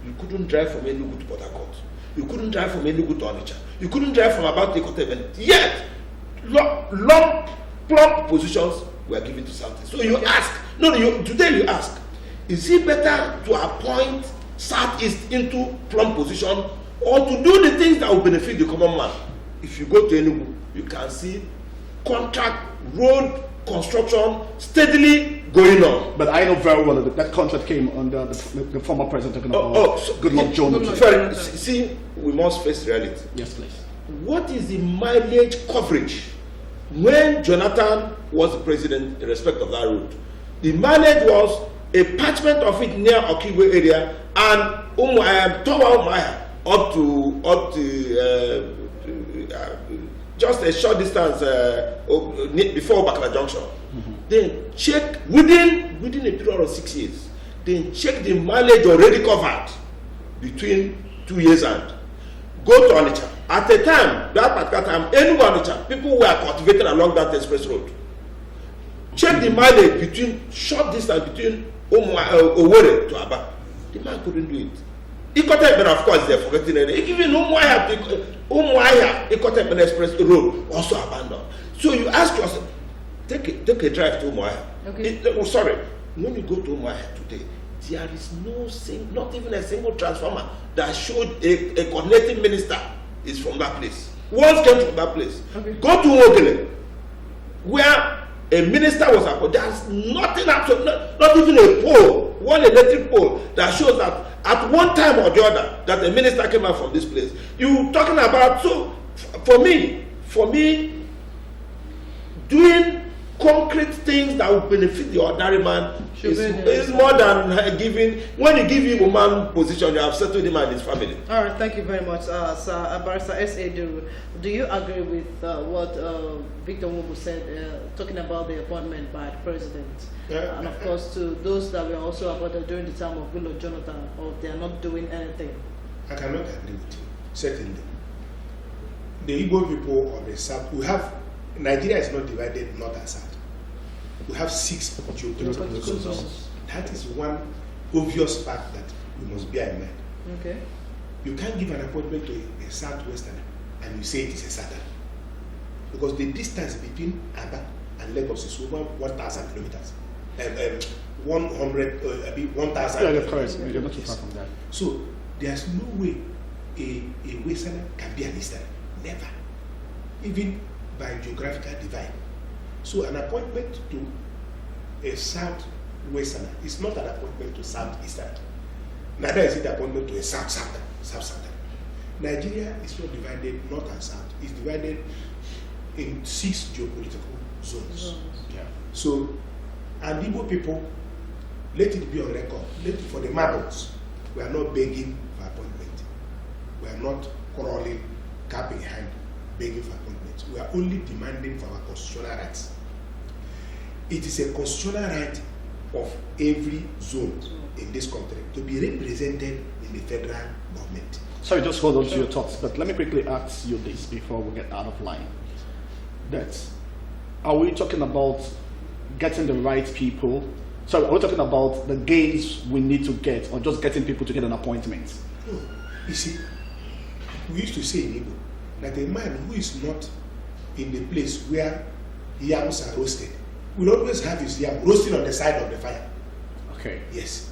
you couldn't drive from Enugu to Port Harcourt. You couldn't drive from Enugu to Onitsha. You couldn't drive from about Ekoteben. Yet, long plump positions were given to Southeast. So you ask, today you ask, is it better to appoint Southeast into plump position or to do the things that will benefit the common man? If you go to Enugu, you can see contract road construction steadily going on.
But I know very well that contract came under the former president talking about Goodmorning Jones.
See, we must face reality.
Yes, please.
What is the mileage coverage when Jonathan was the president in respect of that road? The mileage was a parchment of it near Okigwe area and Towa Umaya up to just a short distance before Bakala Junction. Then check within a period of 6 years. Then check the mileage already covered between 2 years and go to Onitsha. At the time, that particular time, Enugu Onitsha, people were cultivating along that express road. Check the mileage between short distance between Owerri to Aba. The man couldn't do it. Ikoteben, of course, they're forgetting it. Even Umuahia Ikoteben Express Road also abandoned. So you ask yourself, take a drive to Umuahia. Okay. Sorry, when you go to Umuahia today, there is not even a single transformer that showed a coordinating minister is from that place. Once came from that place. Okay. Go to Ogele, where a minister was appointed. There's nothing, not even a pole, one electric pole that shows that at one time or the other that a minister came out from this place. You talking about, so for me, doing concrete things that will benefit the ordinary man is more than giving. When you give him a man position, you have settled him and his family.
All right, thank you very much, Sir Barrister S.A. Duru. Do you agree with what Victor Wobu said, talking about the appointment by the president? And of course, to those that were also appointed during the time of Goodluck Jonathan, or they are not doing anything?
I cannot agree with you, certainly. The Igbo people of the South, Nigeria is not divided north and south. we have 6 geopolitical zones. That is one obvious fact that we must bear in mind.
Okay.
You can't give an appointment to a southwesterner and you say it is a southern. Because the distance between Abia and Lagos is over 1,000 kilometers. 1,000.
Yeah, of course. You're not too far from that.
So there's no way a westerner can be an easterner. Never. Even by geographical divide. So an appointment to a southwesterner is not an appointment to southeasterner. Neither is it an appointment to a south-southerner. Nigeria is not divided north and south. It's divided in 6 geopolitical zones. Yeah. So, and Igbo people, let it be on record, for the marbles, we are not begging for appointment. We are not quarreling, cap in hand, begging for appointments. We are only demanding for our constitutional rights. It is a constitutional right of every zone in this country to be represented in the federal government.
Sorry, just hold on to your thoughts, but let me quickly ask you this before we get out of line. Are we talking about getting the right people? So are we talking about the gains we need to get, or just getting people to get an appointment?
No. You see, we used to say in Igbo that a man who is not in the place where yams are roasted will always have his yam roasting on the side of the fire.
Okay.
Yes.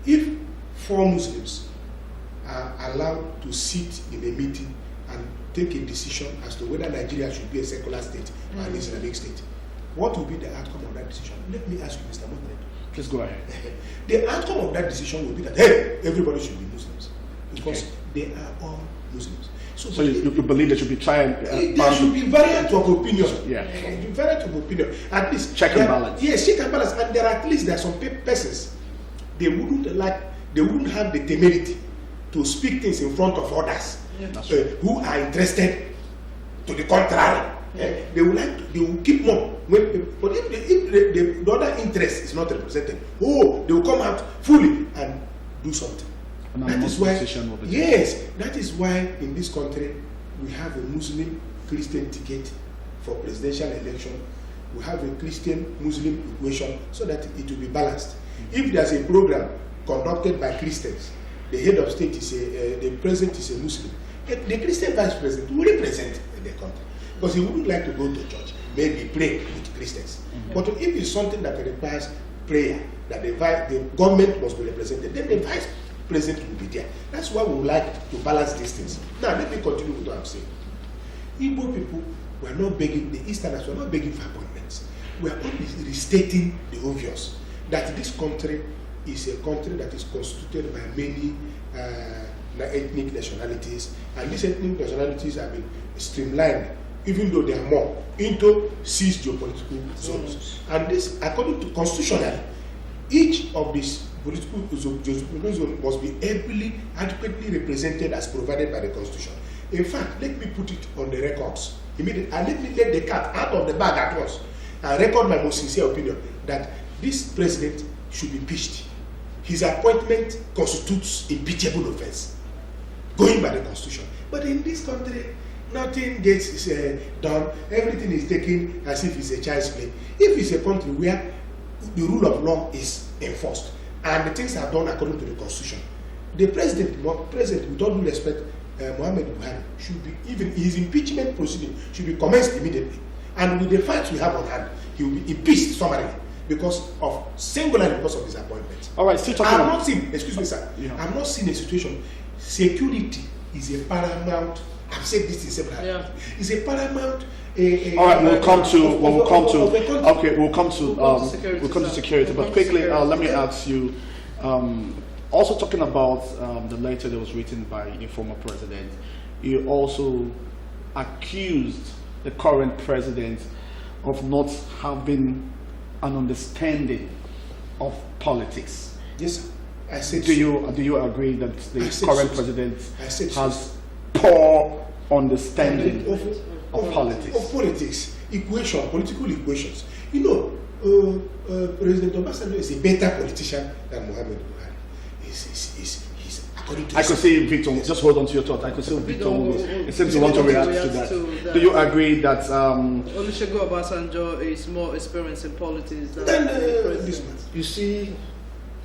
If 4 Muslims are allowed to sit in a meeting and take a decision as to whether Nigeria should be a secular state or an Islamic state, what will be the outcome of that decision? Let me ask you, Mr. Mohammed.
Please go ahead.
The outcome of that decision will be that, hey, everybody should be Muslims. Because they are all Muslims.
So you believe there should be
there should be variant of opinion.
Yeah.
Variant of opinion. At least
check and balance.
Yes, check and balance. And there are some persons they wouldn't have the temerity to speak things in front of others who are interested to the contrary. They will keep mum. But if the other interest is not represented, they will come out fully and do something.
And
that is why, that is why in this country we have a Muslim-Christian ticket for presidential election. We have a Christian-Muslim equation so that it will be balanced. If there's a program conducted by Christians, the head of state is the president is a Muslim, the Christian vice president will represent the country because he wouldn't like to go to church, maybe pray with Christians. But if it's something that requires prayer, that the government must be represented, then the vice president will be there. That's why we would like to balance these things. Now, let me continue with what I'm saying. Igbo people were not begging, the Easterners were not begging for appointments. We are only restating the obvious, that this country is a country that is constituted by many ethnic nationalities, and these ethnic nationalities have been streamlined, even though they are more, into 6 geopolitical zones. And this, according to constitutionally, each of these political zones must be adequately represented as provided by the Constitution. In fact, let me put it on the records immediately, and let me let the cat out of the bag at once and record my most sincere opinion that this president should be impeached. His appointment constitutes impeachable offense, going by the Constitution. But in this country, nothing gets done. Everything is taken as if it's a child's play. If it's a country where the rule of law is enforced and the things are done according to the Constitution, the president, with all due respect, Muhammad Buhari, should be, even his impeachment proceeding should be commenced immediately. And with the facts we have on hand, he will be impeached summarily singularly because of his appointment.
All right, still talking.
I'm not seeing, excuse me, sir. Yeah. I'm not seeing a situation. Security is a paramount. I've said this in several times. It's a paramount.
All right, we'll come to security. But quickly, let me ask you. Also talking about the letter that was written by the former president, you also accused the current president of not having an understanding of politics.
Yes, I said.
Do you agree that the current president has poor understanding of politics?
Of politics, political equations. You know, President Obasanjo is a better politician than Muhammad Buhari. He's
I could see Victor, just hold on to your thought. I could see Victor, it seems you want to react to that. Do you agree that
Olusegun Obasanjo is more experienced in politics than the president?
You see,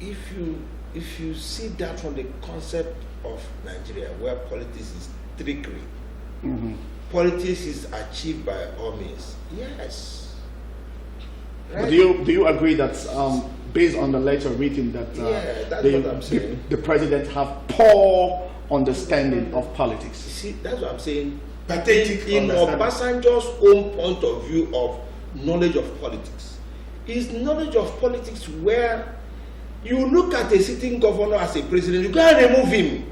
if you see that from the concept of Nigeria, where politics is trickery, politics is achieved by all means. Yes. Right?
But do you agree that based on the letter written that the president have poor understanding of politics?
See, that's what I'm saying. Pathetic in Obasanjo's own point of view of knowledge of politics, is knowledge of politics where you look at a sitting governor as a president, you can't remove him.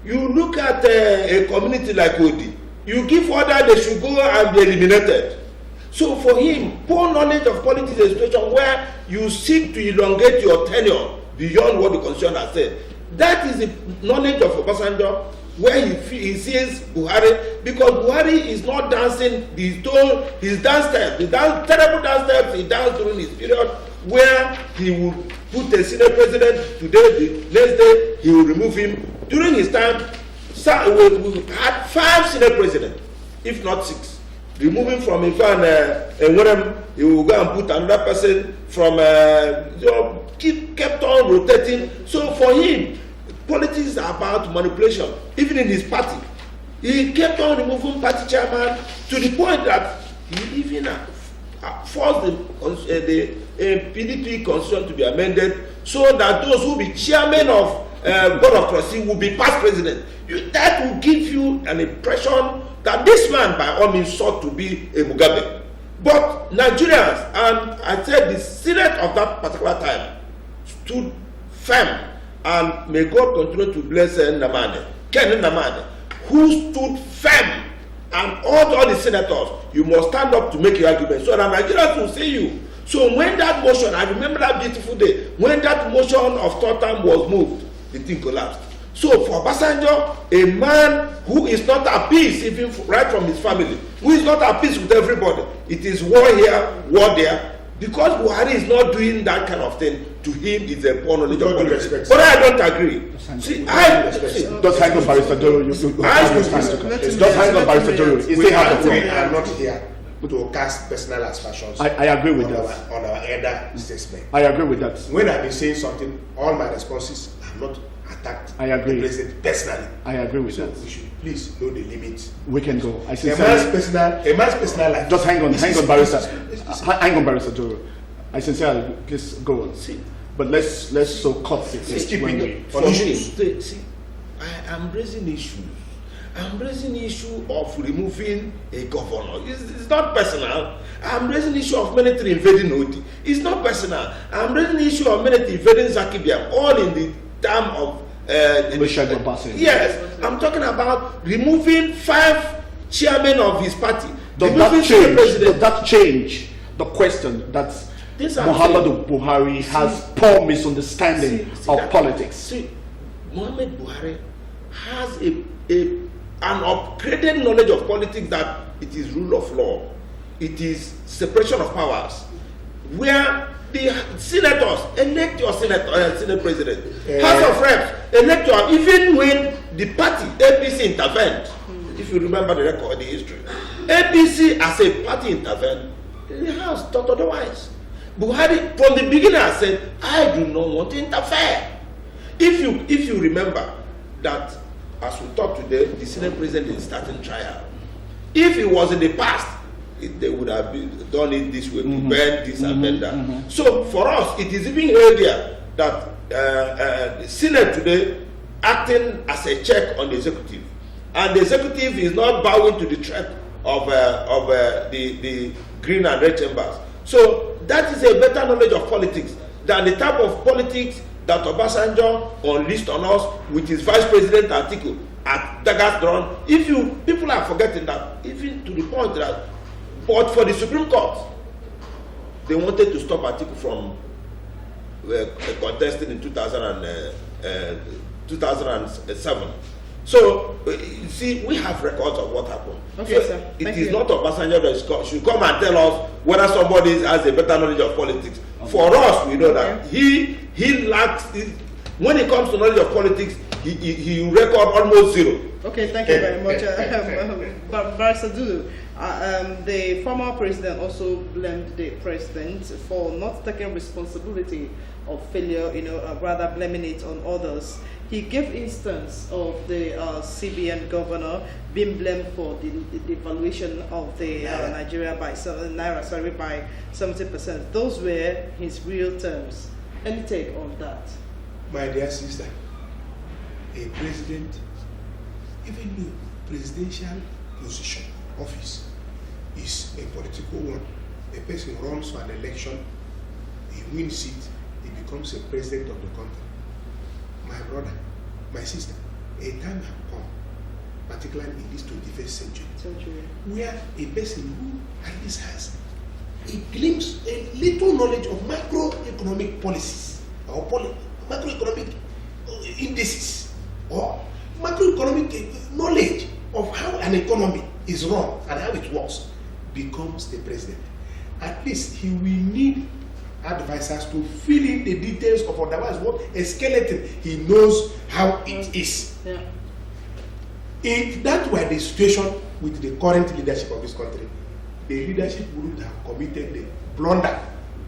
You look at a community like Odi, you give order they should go and be eliminated. So for him, poor knowledge of politics is a situation where you seek to elongate your tenure beyond what the constitution has said. That is the knowledge of Obasanjo, where he sees Buhari, because Buhari is not dancing his dance steps, terrible dance steps he danced during his period, where he will put a senior president today, the next day he will remove him. During his time, we had 5 senior presidents, if not 6. Removing from Ifan and when he will go and put another person from kept on rotating. So for him, politics is about manipulation. Even in his party, he kept on removing party chairman to the point that he even forced the PDP constitution to be amended so that those who will be chairman of board of trustees will be past president. That will give you an impression that this man by all means sought to be a Mugabe. But Nigerians, and I said the Senate of that particular time, stood firm, and may God continue to bless Nnamani, Ken Nnamani, who stood firm, and all the senators, you must stand up to make your argument so that Nigerians will see you. So when that motion, I remember that beautiful day, when that motion of third term was moved, the thing collapsed. So for Obasanjo, a man who is not at peace, even right from his family, who is not at peace with everybody, it is war here, war there. Because Buhari is not doing that kind of thing, to him it's a poor knowledge of politics. But I don't agree. See,
Just hang on, Barrister Doro. Just hang on, Barrister Doro.
We are not here to cast personal aspersions.
I agree with that.
On our elder statesmen.
I agree with that.
When I've been saying something, all my responses are not attacked.
I agree.
The president personally.
I agree with that.
We should please know the limits.
We can go.
A man's personal life.
Just hang on, Barrister. Hang on, Barrister Doro. I sincerely, please go on.
See,
but let's so cut it.
I'm raising issues. I'm raising issue of removing a governor. It's not personal. I'm raising issue of military invading Odi. It's not personal. I'm raising issue of military invading Zakibia, all in the term of yes. I'm talking about removing 5 chairmen of his party.
Does that change the question that Muhammadu Buhari has poor misunderstanding of politics?
See, Muhammad Buhari has an upgraded knowledge of politics, that it is rule of law, it is separation of powers, where the senators elect your senate president, House of Reps elect your, even when the party APC intervened, if you remember the record, the history, APC as a party intervened, the House thought otherwise. Buhari from the beginning has said, I do not want to interfere. If you remember that, as we talk today, the Senate president is starting trial. If it was in the past, they would have done it this way, prevent this and that. So for us, it is even earlier that the Senate today acting as a check on the executive, and the executive is not bowing to the threat of the green and red chambers. So that is a better knowledge of politics than the type of politics that Obasanjo unleashed on us with his vice president Atiku at daggers drawn. People are forgetting that, even to the point that, but for the Supreme Court, they wanted to stop Atiku from contesting in 2007. So, you see, we have records of what happened.
Okay,
so
sir.
It is not Obasanjo that should come and tell us whether somebody has a better knowledge of politics. Okay. For us, we know that he lacks, when it comes to knowledge of politics, he record almost zero.
Okay, thank you very much, Barrister Dudu. The former president also blamed the president for not taking responsibility of failure, rather blaming it on others. He gave instance of the CBN governor being blamed for the devaluation of the Nigeria by Naira, by 70%. Those were his real terms. Any take on that?
My dear sister, a president, even though presidential position, office, is a political one, a person runs for an election, he wins it, he becomes a president of the country. My brother, my sister, a time has come, particularly in this 21st century, where a person who at least has a glimpse, a little knowledge of macroeconomic policies or macroeconomic indices or macroeconomic knowledge of how an economy is run and how it works becomes the president. At least he will need advisors to fill in the details of otherwise what a skeleton, he knows how it is.
Yeah.
If that were the situation with the current leadership of this country, the leadership wouldn't have committed the blunder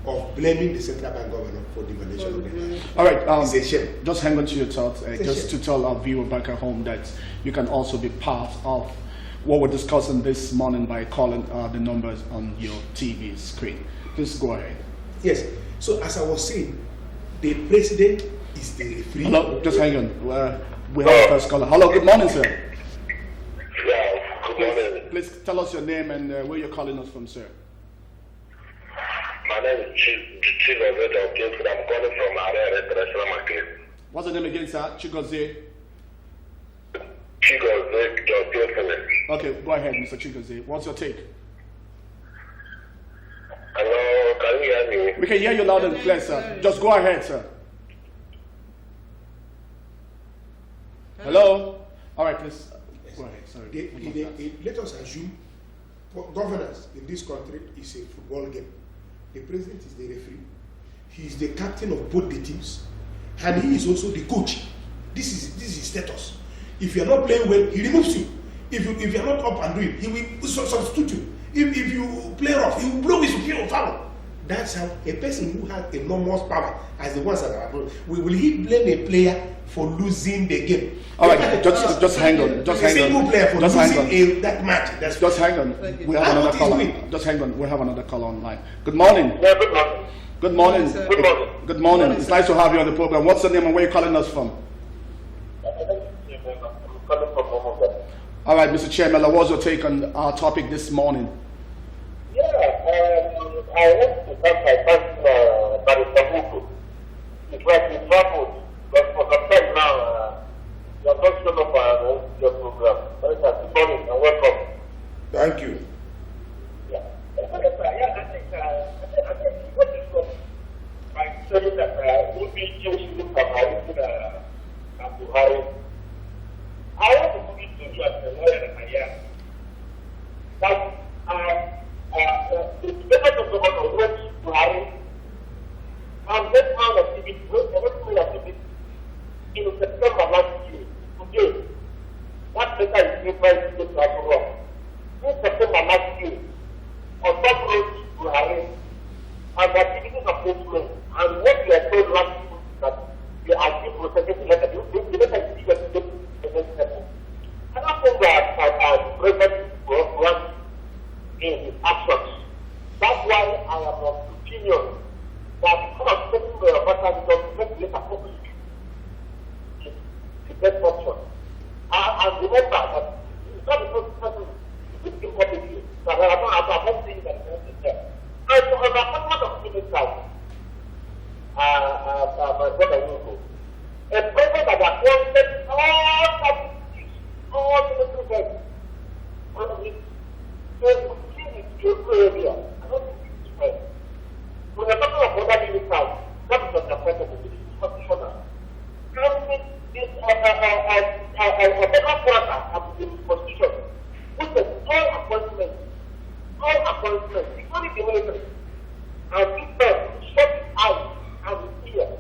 of blaming the central bank governor for the devaluation of the naira.
All right,
it's a shame.
Just hang on to your thoughts, just to tell our viewer back at home that you can also be part of what we're discussing this morning by calling the numbers on your TV screen. Please go ahead.
Yes. So as I was saying, the president is the referee.
Hello, just hang on. We have a first caller. Hello, good morning, sir.
Yeah, good morning.
Please tell us your name and where you're calling us from, sir.
My name is Chigoze. I'm calling from Abia International Market.
What's the name again, sir? Chigoze?
Chigoze.
Okay, go ahead, Mr. Chigoze. What's your take?
Hello, can you hear me?
We can hear you loud and clear, sir. Just go ahead, sir. Hello? All right, please. Go ahead. Sorry.
Let us assume governance in this country is a football game. The president is the referee. He is the captain of both the teams, and he is also the coach. This is his status. If you are not playing well, he removes you. If you are not up and doing, he will substitute you. If you play rough, he will blow his foul. That's how a person who has enormous power, as the ones that are, will he blame a player for losing the game?
All right, just hang on. Just hang on.
A single player for losing that match.
Just hang on. We have another caller. Just hang on. We have another caller online. Good morning.
Yeah, good morning.
Good morning.
Good morning.
Good morning. It's nice to have you on the program. What's the name and where are you calling us from? All right, Mr. Chairman, what's your take on our topic this morning?
Yeah, I want to thank my partner, Barrister Mugu. It was in trouble, but for some time now, you have not shown up on your program. Barrister, good morning and welcome.
Thank you.
Yeah. I think what is wrong by saying that we'll be used to Buhari. I want to put it to you as a lawyer and I am. That the government of the government went to Buhari and that kind of activity in September last year. Today, that letter is given by the government. In September last year, on top road to Buhari, and the activities of movement, and what we are told last week that we are still processing the letter. The letter is still the next step. And I think that President Buhari in his actions. That's why I am of opinion that instead of taking the matter because make the letter public is the best option. And remember that it's not because the person is looking publicly that I am not saying that it's there. And so on the appointment of ministers, my brother Hugo, a president that appointed all the military heads, and it says, area. I don't think it's fair. When you're talking about other ministers, that is not the point of the constitutional. And this a federal character of the constitution, which is all appointments, including the military, and this man shut it out and it's here.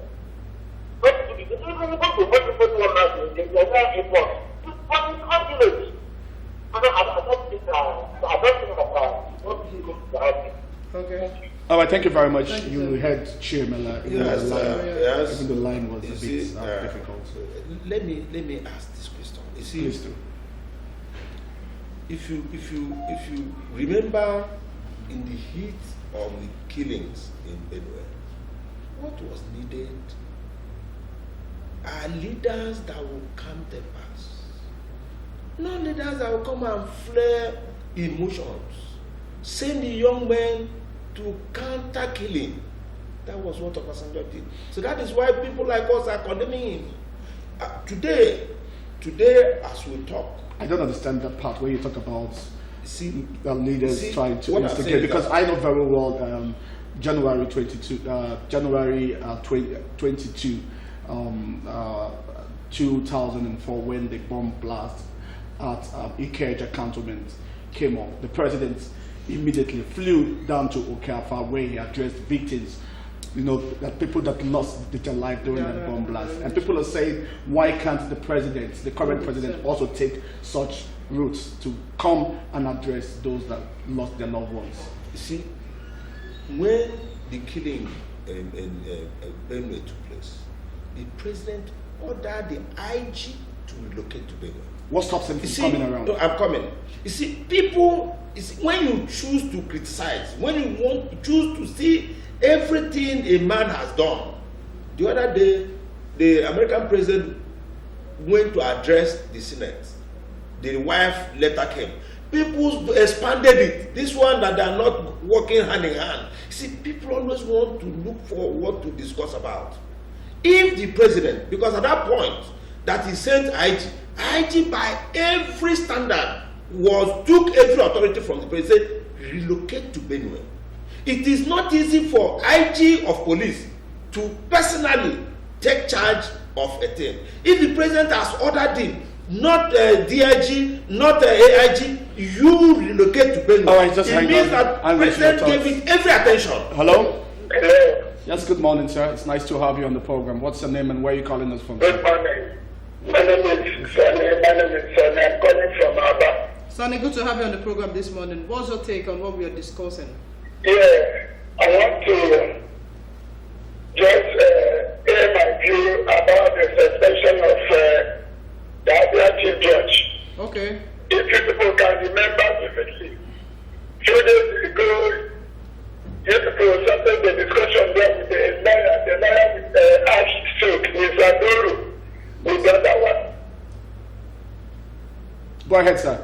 But to be the even the one person one now, they Nigerian airport. But it's accurate. I don't think what he goes to happen.
Okay.
All right, thank you very much. You heard Chairman.
Yes.
Even the line was a bit difficult.
Let me ask this question. You see,
Please do.
If you remember in the heat of the killings in Benue, what was needed are leaders that will calm tempers, not leaders that will come and flare emotions, send the young men to counter killing. That was what Obasanjo did. So that is why people like us are condemning him. Today, as we talk,
I don't understand that part where you talk about leaders trying to instigate, because I know very well January 22, 2004, when the bomb blast at Ikeja cantonment came up. The president immediately flew down to Okafa, where he addressed victims, that people that lost their life during that bomb blast. And people are saying, why can't the current president also take such routes to come and address those that lost their loved ones?
You see, when the killing in Benue took place, the president ordered the IG to relocate to Benue.
What stops him from coming around?
No, I'm coming. You see, people, when you choose to criticize, when you choose to see everything a man has done. The other day, the American president went to address the Senate. The wife letter came. People expanded it. This one that they are not working hand in hand. See, people always want to look for what to discuss about. If the president, because at that point that he sent IG by every standard took every authority from the president, relocate to Benue. It is not easy for IG of police to personally take charge of a thing. If the president has ordered him, not DIG, not AIG, you relocate to Benue.
All right, just
it means that the president gave it every attention.
Hello?
Hello.
Yes, good morning, sir. It's nice to have you on the program. What's your name and where are you calling us from?
Good morning. My name is Sonny. I'm calling from Abia.
Sonny, good to have you on the program this morning. What's your take on what we are discussing?
Yeah, I want to just hear my view about the suspension of the Abia Chief Judge.
Okay.
If you people can remember vividly, few days ago, you people started the discussion there with the lawyer with Ash Silk, Mr. Duru, with the other one.
Go ahead, sir.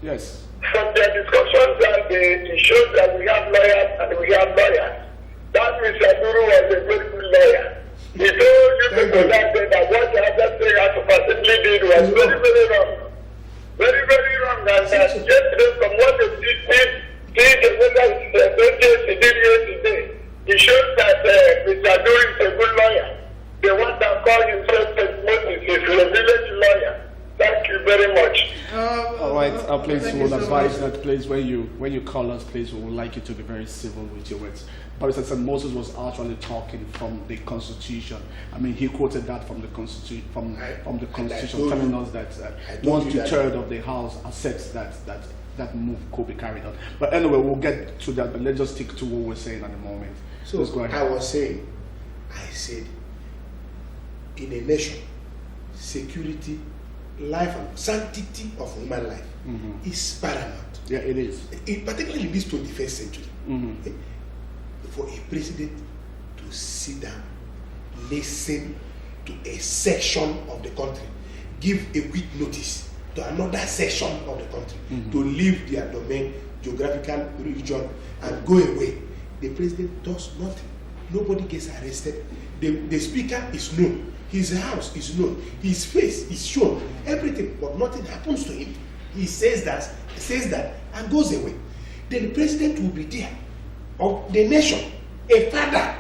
Yes.
From their discussions, it shows that we have lawyers and we have lawyers. That Mr. Duru was a very good lawyer. He told you people that day that what the other thing as of assembly did was very, very wrong. Very, very wrong. And yesterday, from what the did, whether it's he did yesterday, it shows that Mr. Duru is a good lawyer. The one that called himself Moses is a village lawyer. Thank you very much.
All right, please, we will advise that, please, when you call us, please, we would like you to be very civil with your words. Barrister St. Moses was actually talking from the Constitution. I mean, he quoted that from the Constitution, from the Constitution, telling us that 1/3 of the House accepts that move could be carried out. But anyway, we'll get to that, but let's just stick to what we're saying at the moment.
So I was saying, I said, in a nation, security, life and sanctity of human life is paramount.
Yeah, it is.
Particularly in this 21st century. For a president to sit down, listen to a section of the country, give a quick notice to another section of the country to leave their domain, geographical region, and go away. The president does nothing. Nobody gets arrested. The speaker is known. His house is known. His face is shown. Everything, but nothing happens to him. He says that, and goes away. Then the president will be there, of the nation, a father.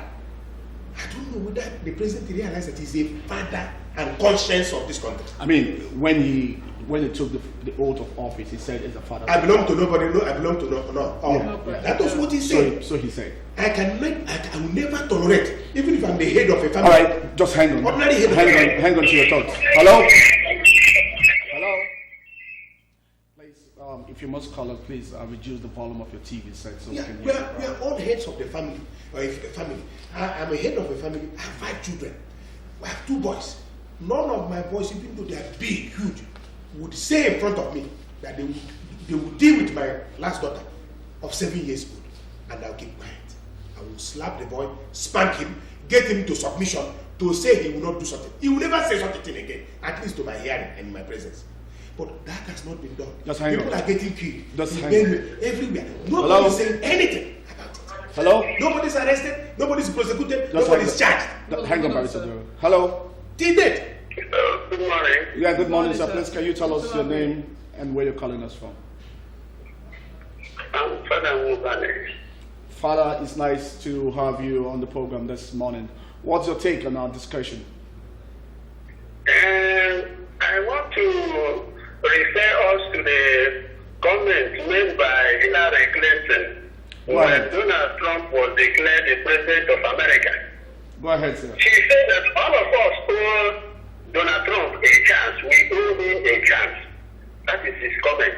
I don't know whether the president realizes that he's a father and conscience of this country.
I mean, when he took the oath of office, he said, "As a father,
I belong to nobody. No, I belong to no."
Yeah.
That was what he said.
So he said,
I will never tolerate tolerate, even if I'm the head of a family.
All right, just hang on.
Ordinary head
Hang on to your thoughts. Hello? Hello? Please, if you must call us, please reduce the volume of your TV set so
Yeah,
we can
we
hear
are, we are all heads of the family. Or if a family. I'm a head of a family. I have 5 children. I have 2 boys. None of my boys, even though they are big, huge, would say in front of me that they would deal with my last daughter of 7 years old, and I'll keep quiet. I will slap the boy, spank him, get him to submission to say he will not do something. He will never say such a thing again, at least to my hearing and in my presence. But that has not been done. People are getting killed. Everywhere. Nobody is saying anything about it.
Hello?
Nobody's arrested, nobody's prosecuted, nobody's charged.
Hang on, Barrister. Hello?
Till date.
Good morning.
Yeah, good morning, sir. Please, can you tell us your name and where you're calling us from?
I'm Father Mubane.
Father, it's nice to have you on the program this morning. What's your take on our discussion?
I want to refer us to the comment made by Hillary Clinton when Donald Trump was declared the president of America.
Go ahead, sir.
She said that all of us owe Donald Trump a chance. We owe him a chance. That is his comment.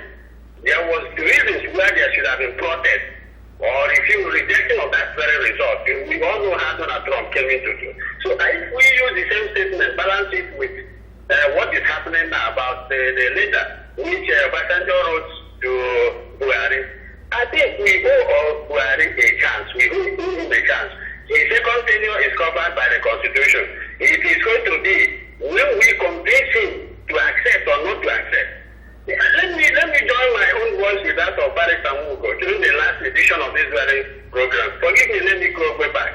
There was reasons why there should have been protest or rejection of that very result. We all know how Donald Trump came into it. So if we use the same statement, balance it with what is happening now about the letter which Obasanjo wrote to Buhari, I think we owe Buhari a chance. We owe him a chance. His second tenure is covered by the Constitution. It is going to be when we convince him to accept or not to accept. Let me join my own voice with that of Barrister Mugo during the last edition of this very program. Forgive me, let me go way back.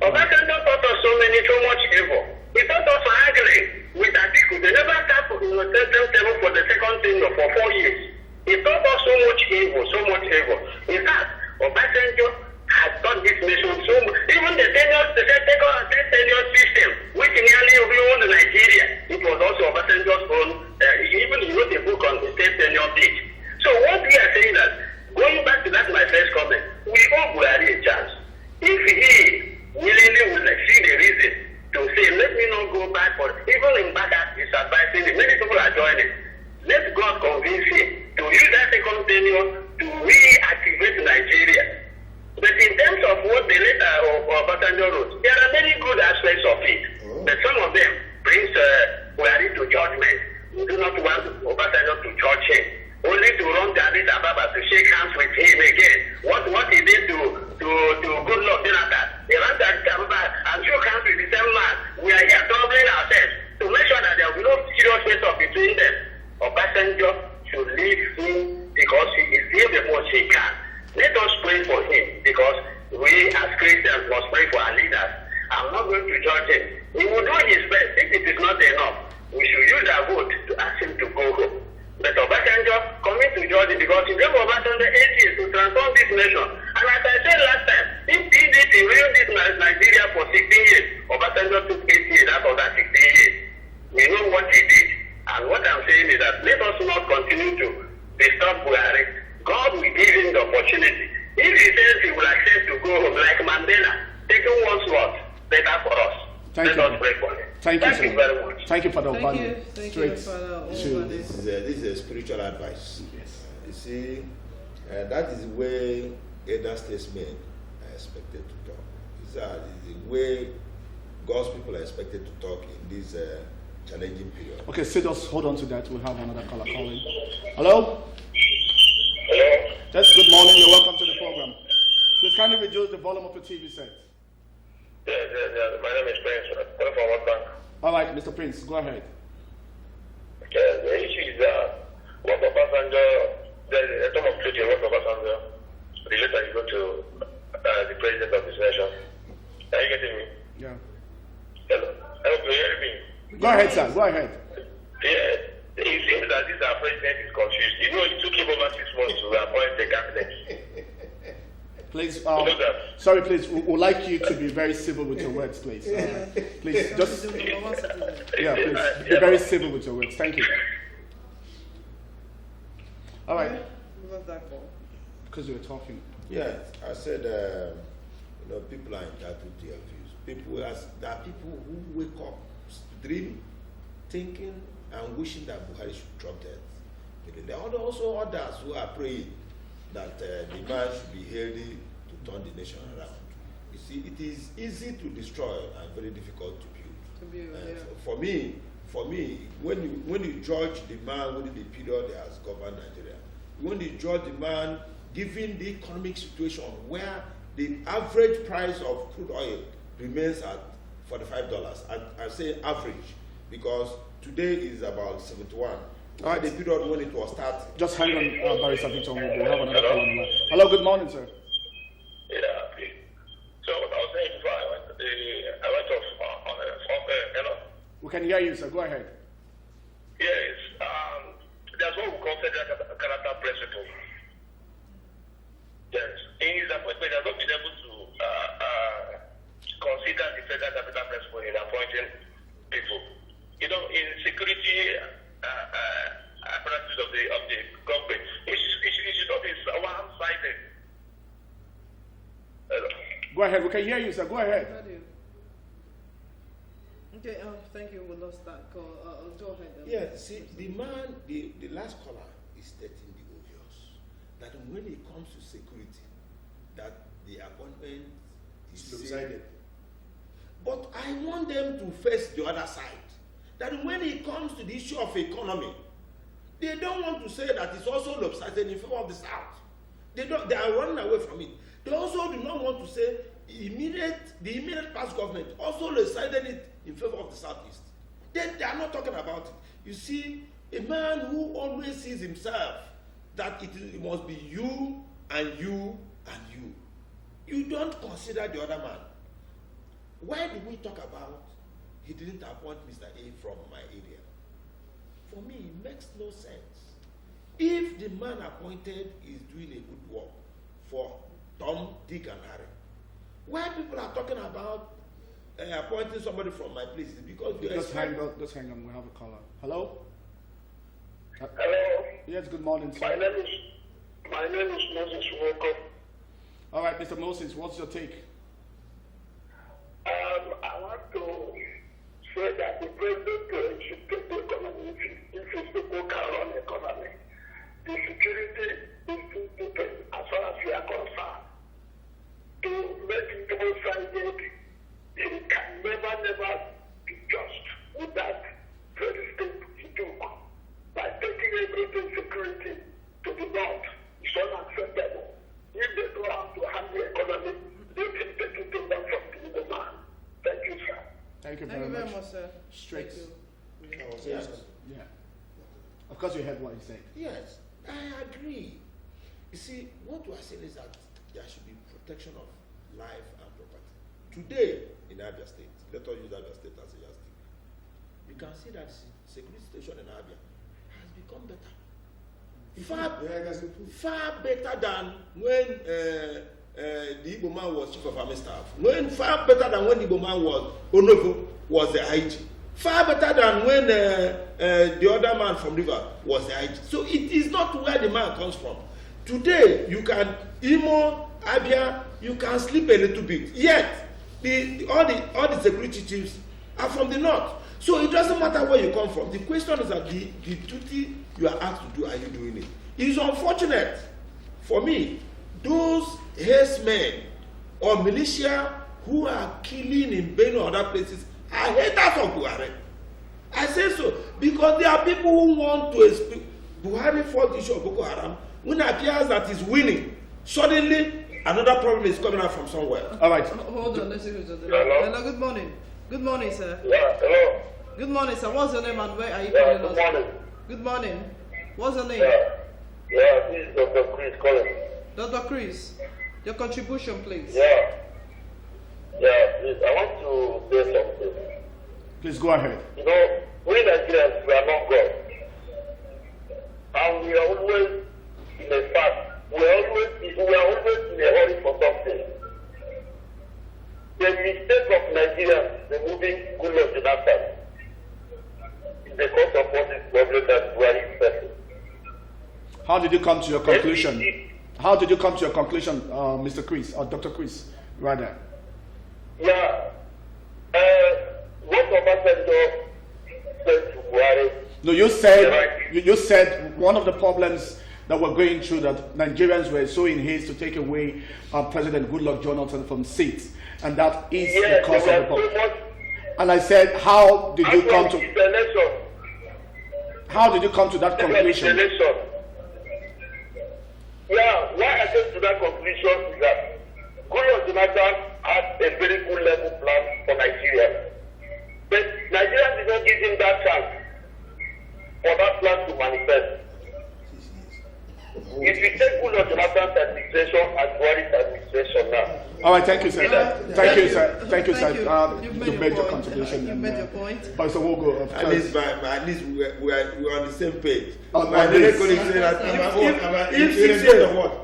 Obasanjo taught us so much evil. He taught us haggling with Atiku. They never sat for the table for the second tenure for 4 years. He taught us so much evil. In fact, Obasanjo has taught this nation so much. Even the second tenure system, which nearly ruined Nigeria, it was also Obasanjo's own. Even he wrote a book on the state tenure bleach. So what we are saying that, going back to that my first comment, we owe Buhari a chance. If he willingly would see the reason to say, let me not go back for it. Even in Baka is advising him. Many people are joining. Let God convince him to use that second tenure to reactivate Nigeria. But in terms of what the letter of Obasanjo wrote, there are many good aspects of it. But some of them brings Buhari to judgment. We do not want Obasanjo to judge him. Only to run to Addis Ababa to shake hands with him again. What he did to Goodluck Jonathan. He ran to Addis Ababa and shook hands with the same man. We are here troubling ourselves to make sure that there will be no serious face-off between them. Obasanjo should leave him because he is doing the most he can. Let us pray for him because we as Christians must pray for our leaders. I'm not going to judge him. He will do his best. If it is not enough, we should use our vote to ask him to go home. But Obasanjo coming to judge him because he gave Obasanjo 8 years to transform this nation. And as I said last time, if he did derail this Nigeria for 16 years, Obasanjo took 8 years out of that 16 years. We know what he did. And what I'm saying is that let us not continue to disturb Buhari. God will give him the opportunity. If he says he will accept to go home like Mandela, taking one's word, better for us. Let us pray for him.
Thank you very much. Thank you for the opinion.
Thank you, Father.
This is a spiritual advice. Yes. You see, that is the way elder statesmen are expected to talk. It's the way God's people are expected to talk in this challenging period.
Okay, so just hold on to that. We'll have another caller calling. Hello?
Hello?
Yes, good morning. You're welcome to the program. Please kindly reduce the volume of your TV set.
Yeah. My name is Prince. I'm calling from World Bank.
All right, Mr. Prince, go ahead.
Okay, the issue is what Obasanjo, the term of treaty, what Obasanjo, the letter you go to the president of this nation. Are you getting me?
Yeah.
Hello? Hello, can you hear me?
Go ahead, sir. Go ahead.
Yeah. It seems that this our president is confused. You know, it took him over 6 months to appoint the cabinet.
Please, sorry, please, we would like you to be very civil with your words, please. Please, just, yeah, please, be very civil with your words. Thank you. All right.
What's that for?
Because you were talking.
Yeah, I said, people are entitled to their views. people as there are people who wake up, dream, thinking, and wishing that Buhari should drop dead. There are also others who are praying that the man should be healthy to turn the nation around. You see, it is easy to destroy and very difficult to build. For me, when you judge the man within the period he has governed Nigeria, when you judge the man given the economic situation where the average price of crude oil remains at $45, I say average because today is about 71.
All right.
The period when it was starting.
Just hang on, Barrister Victor. We have another call on the line. Hello, good morning, sir.
Yeah, please. So I was saying before I went off on hello?
We can hear you, sir. Go ahead.
Yes. There's what we call federal character principle. Yes. In his appointment, he has not been able to consider the federal capital principle in appointing people. You know, in security apparatus of the government, it should not be one-sided.
Go ahead. We can hear you, sir. Go ahead.
Okay, thank you. We lost that call. Go ahead.
Yeah, see, the last caller is stating the obvious. That when it comes to security, that the appointment is lopsided. But I want them to face the other side. That when it comes to the issue of economy, they don't want to say that it's also lopsided in favor of the South. They are running away from it. They also do not want to say the immediate past government also lopsided it in favor of the Southeast. They are not talking about it. You see, a man who always sees himself that it must be you and you and you. You don't consider the other man. Why do we talk about he didn't appoint Mr. A from my area? For me, it makes no sense. If the man appointed is doing a good work for Tom, Dick, and Harry, why people are talking about appointing somebody from my place is because
Just hang on. We have a caller. Hello?
Hello?
Yes, good morning, sir.
My name is Moses Woko.
All right, Mr. Moses, what's your take?
I want to say that the president should take the economy if his people can run the economy. The security is too deep as far as we are concerned. To make it one-sided, it can never be just with that very step he took by taking everything security to the north. It's unacceptable. If they don't have to handle the economy, they can take it down from the man. Thank you, sir.
Thank you very much,
sir.
Straight.
Yes.
Yeah. Of course, you heard what he said.
Yes, I agree. You see, what we are saying is that there should be protection of life and property. Today, in Abia State, let us use Abia State as a yardstick. You can see that the security situation in Abia has become better. Far better than when the Igbo man was chief of army staff. Far better than when the Igbo man was Onovo was the IG. Far better than when the other man from River was the IG. So it is not where the man comes from. Today, you can Imo, Abia, you can sleep a little bit. Yet, all the security chiefs are from the north. So it doesn't matter where you come from. The question is that the duty you are asked to do, are you doing it? It is unfortunate for me, those herdsmen or militia who are killing in Benue or other places are haters of Buhari. I say so because there are people who want to explain Buhari fought the issue of Boko Haram. When it appears that he's winning, suddenly another problem is coming out from somewhere.
All right.
Hold on, let's see who's on the line. Hello, good morning. Good morning, sir.
Yeah, hello.
Good morning, sir. What's your name and where are you
Yeah,
calling us?
good morning.
Good morning. What's your name?
Yeah, this is Dr. Chris calling.
Dr. Chris, your contribution, please.
Yeah, please. I want to say something.
Please go ahead.
You know, we Nigerians, we are not God. And we are always in a fast. We are always in a hurry for something. The mistake of Nigerians removing Goodluck Jonathan is the cause of all this problem that we are facing.
How did you come to your conclusion? How did you come to your conclusion, Mr. Chris, or Dr. Chris, rather?
Yeah,
No, you said one of the problems that we're going through, that Nigerians were so in haste to take away President Goodluck Jonathan from seats, and that is the cause of the problem. And I said, how did you come to that conclusion?
Yeah, why I came to that conclusion is that Goodluck Jonathan had a very good level plan for Nigeria. But Nigeria did not give him that chance for that plan to manifest. If you take Goodluck Jonathan's administration and Buhari's administration now.
All right, thank you, sir. Thank you, sir. You've made your contribution.
You've made your point.
Pastor Wogo,
at least we're on the same page.
My
colleague said that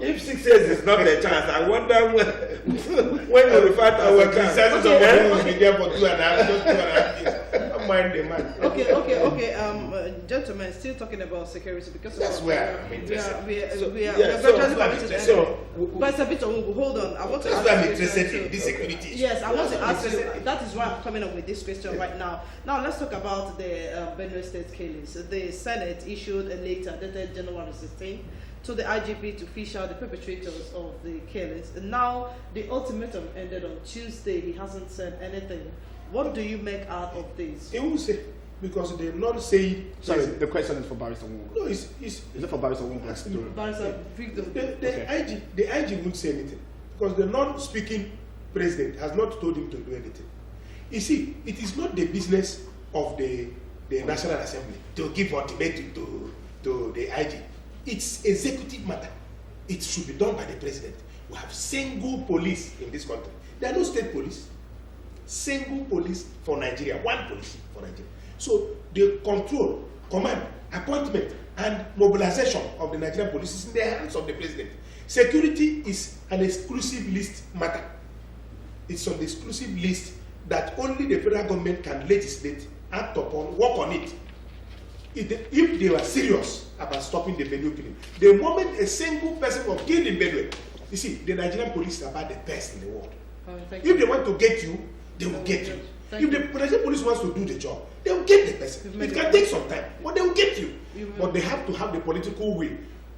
if 6 years is not a chance, I wonder when you refer to our chance.
Okay. Gentlemen, still talking about security because
that's where I'm interested.
We are virtually committed. But it's a bit of hold on. I want to ask you
interested in this security issue.
Yes, I want to ask you. That is why I'm coming up with this question right now. Now let's talk about the Benue State killings. The Senate issued a letter dated January 16 to the IGP to fish out the perpetrators of the killings. And now the ultimatum ended on Tuesday. He hasn't said anything. What do you make out of this?
He won't say, because they not say.
Sorry, the question is for Barrister Wong.
No, is
it for Barrister Wong?
Barrister Victor.
The IG won't say anything, because the non-speaking president has not told him to do anything. You see, it is not the business of the National Assembly to give ultimatum to the IG. It's executive matter. It should be done by the president. We have single police in this country. There are no state police. Single police for Nigeria. One police for Nigeria. So the control, command, appointment, and mobilization of the Nigerian police is in the hands of the president. Security is an exclusive list matter. It's on the exclusive list that only the federal government can legislate, act upon, work on it. If they were serious about stopping the Benue killing, the moment a single person was killed in Benue, you see, the Nigerian police are about the best in the world. If they want to get you, they will get you. If the Nigerian police wants to do the job, they will get the person. It can take some time, but they will get you. But they have to have the political will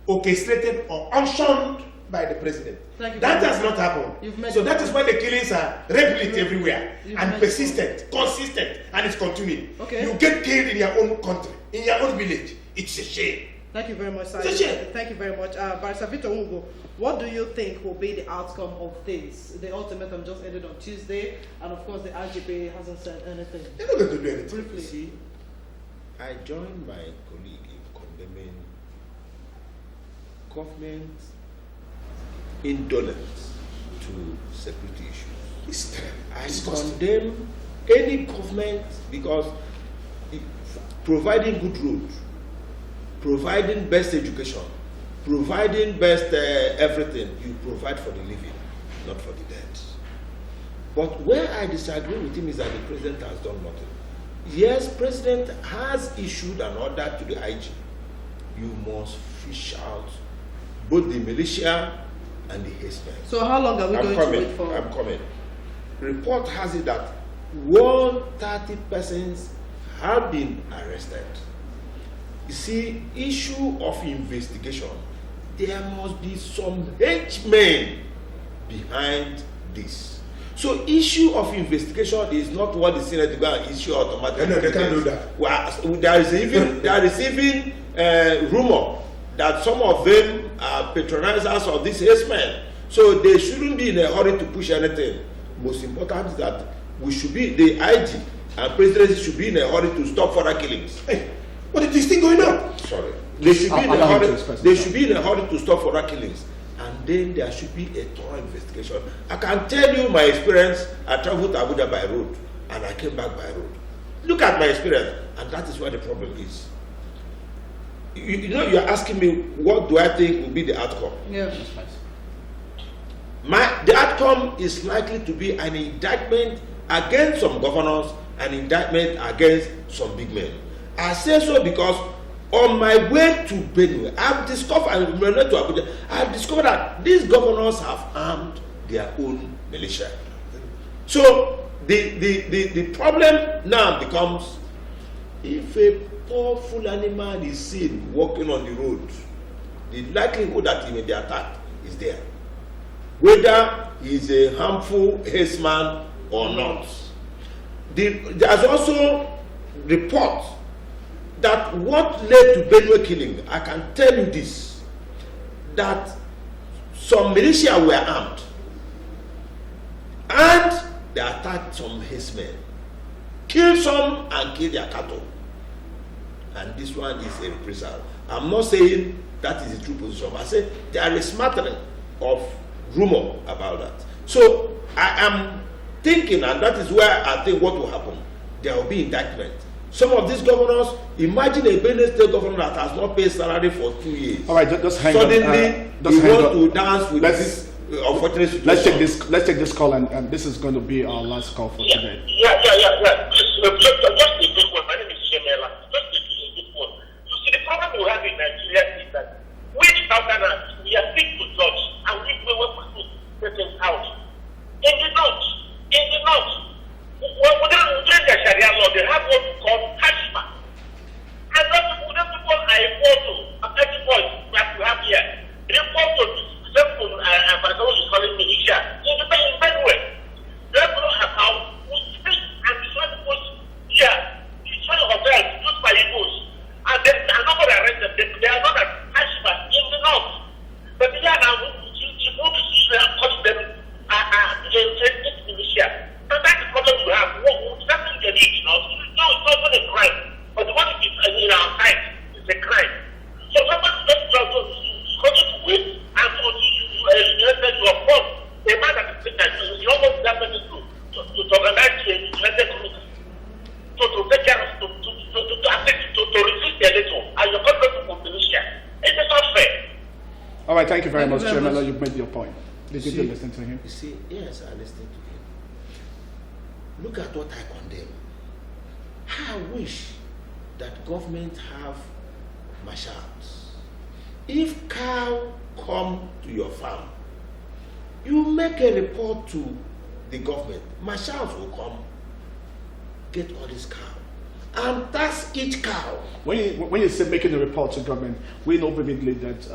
orchestrated or unctioned by the president. That has not happened. So that is why the killings are regulate everywhere and persistent, consistent, and it's continuing.
Okay.
You get killed in your own country, in your own village. It's a shame.
Thank you very much, sir.
It's a shame.
Thank you very much. Barrister Victor Ungo, what do you think will be the outcome of this? The ultimatum just ended on Tuesday, and of course the IGP hasn't said anything.
They're not going to do anything.
Briefly.
See, I join my colleague in condemning government indolence to security issues. I condemn any government because providing good roads, providing best education, providing best everything, you provide for the living, not for the dead. But where I disagree with him is that the president has done nothing. Yes, president has issued an order to the IG. You must fish out both the militia and the herdsmen.
So how long are we going to wait for?
I'm coming. Report has it that 130 persons have been arrested. You see, issue of investigation, there must be some henchmen behind this. So issue of investigation is not what the Senate will issue automatically.
No, they can't do that.
Well, there is even rumor that some of them are patronizers of these herdsmen. So they shouldn't be in a hurry to push anything. Most important is that we should be, the IG and presidency should be in a hurry to stop further killings.
Hey, what is this thing going on?
Sorry. They should be in a hurry. They should be in a hurry to stop further killings, and then there should be a thorough investigation. I can tell you my experience. I traveled to Abuja by road, and I came back by road. Look at my experience, and that is where the problem is. You know, you are asking me what do I think will be the outcome.
Yeah.
The outcome is likely to be an indictment against some governors, an indictment against some big men. I say so because on my way to Benue, I've discovered that these governors have armed their own militia. So the problem now becomes, if a before Fulani man is seen walking on the road, the likelihood that he may be attacked is there. Whether he is a harmful herdsman or not. There's also report that what led to Benue killing, I can tell you this, that some militia were armed and they attacked some herdsmen, killed some and killed their cattle. And this one is a reprisal. I'm not saying that is the true position. I say there is smattering of rumor about that. So I am thinking, and that is where I think what will happen, there will be indictment. Some of these governors, imagine a Benue state governor that has not paid salary for 2 years.
All right, just hang
Suddenly,
on.
he wants to dance with this unfortunate situation.
Let's take this call, and this is going to be our last call for today.
Yeah. Just a quick one. My name is Shemela. Just a quick one. You see, the problem we have in Nigeria is that we Southerners, we are quick to judge, and we will put certain out. In the north, within the Sharia law, they have what we call hashima. And those people are a photo, a petty voice that we have here. They photo, example, for example, is calling militia. In the Benue, they don't have how we speak and destroy people's here, destroy hotels, used by Igbos. And then nobody arrest them. They are not at hashima in the north. But they are now, you want to see them, calling them militia. And that's the problem we have. Something they need, you know. It's not a crime. But the one that is in our side is a crime. So somebody just continue to wait and to afford a man that is pregnant. You almost that person to organize a united community. To take care of, to resist the electoral. And you're going to militia. It is not fair.
All right, thank you very much, Chairman. You've made your point. Did you listen to him?
You see, yes, I listened to him. Look at what I condemn. I wish that government have marshals. If cow come to your farm, you make a report to the government. Marshals will come, get all this cow, and tax each cow.
When you say making a report to government, we know vividly that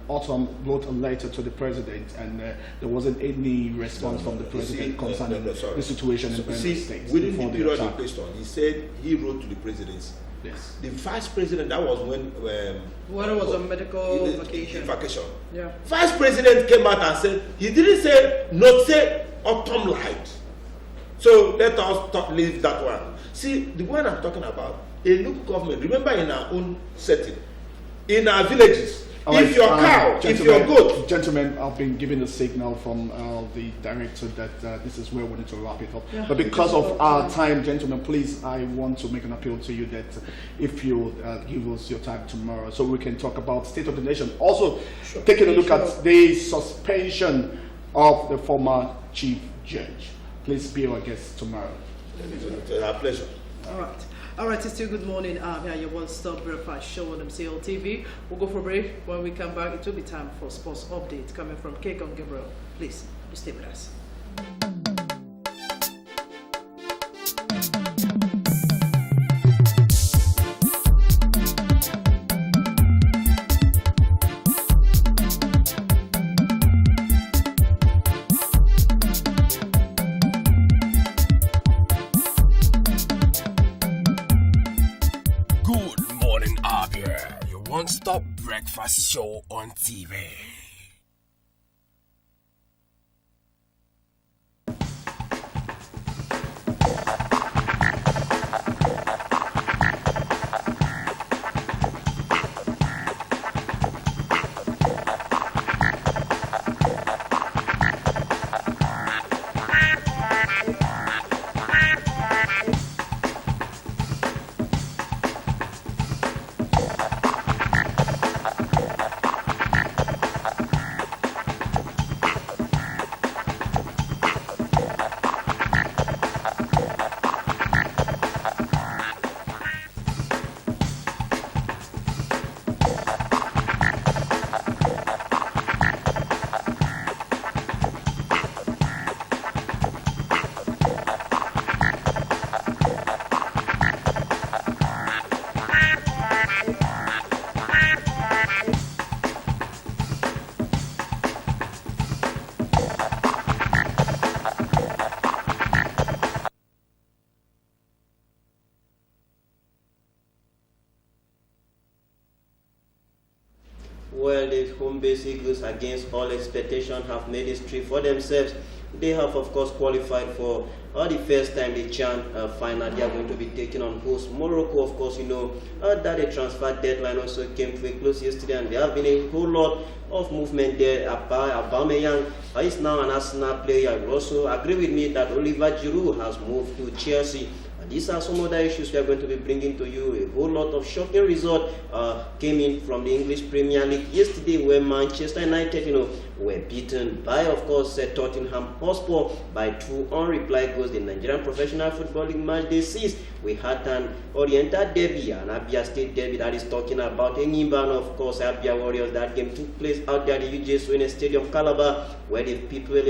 Autumn wrote a letter to the president, and there wasn't any response from the president concerning the situation in Benue State.
Within the period in question, he said he wrote to the presidency.
Yes.
The vice president, that was when
it was on medical vacation.
Yeah. Vice president came out and said he didn't say not say Autumn lied. So let us leave that one. See, the one I'm talking about, a local government, remember in our own setting, in our villages, if your cow, if your goat.
Gentlemen, I've been given a signal from the director that this is where we need to wrap it up.
Yeah.
But because of our time, gentlemen, please, I want to make an appeal to you that if you give us your time tomorrow so we can talk about state of the nation. Also, taking a look at the suspension of the former chief judge. Please be our guest tomorrow.
It's our pleasure.
All right, it's still Good Morning Abia, your one-stop breakfast show on MCL TV. We'll go for a break. When we come back, it will be time for sports update coming from Kekon Gabriel. Please, stay with us.
One-stop breakfast show on TV.
Well, the home base Eagles, against all expectation, have made history for themselves. They have, of course, qualified for the first time the CHAN final. They are going to be taking on host Morocco. Of course, you know that the transfer deadline also came to a close yesterday, and there have been a whole lot of movement there. Aubameyang is now an Arsenal player. You also agree with me that Oliver Giroud has moved to Chelsea. These are some other issues we are going to be bringing to you. A whole lot of shocking result came in from the English Premier League yesterday, where Manchester United, were beaten by, of course, Tottenham Hotspur by 2 unreplied goals. The Nigerian Professional Football League match day 6. We had an Oriental derby, an Abia State derby that is talking about Enyimba, of course, Abia Warriors. That game took place out there at the UJ Sweeney Stadium, Calabar, where the people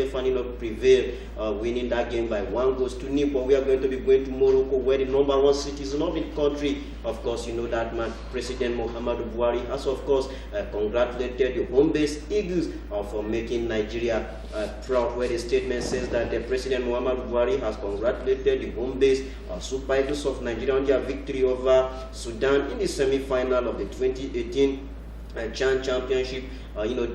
prevailed, winning that game by 1-0. But we are going to be going to Morocco, where the #1 citizen of the country, of course, you know that man, President Muhammadu Buhari, has, of course, congratulated the home-based Eagles for making Nigeria proud, where the statement says that the President Muhammadu Buhari has congratulated the home-based Super Eagles of Nigeria on their victory over Sudan in the semi-final of the 2018 CHAN Championship,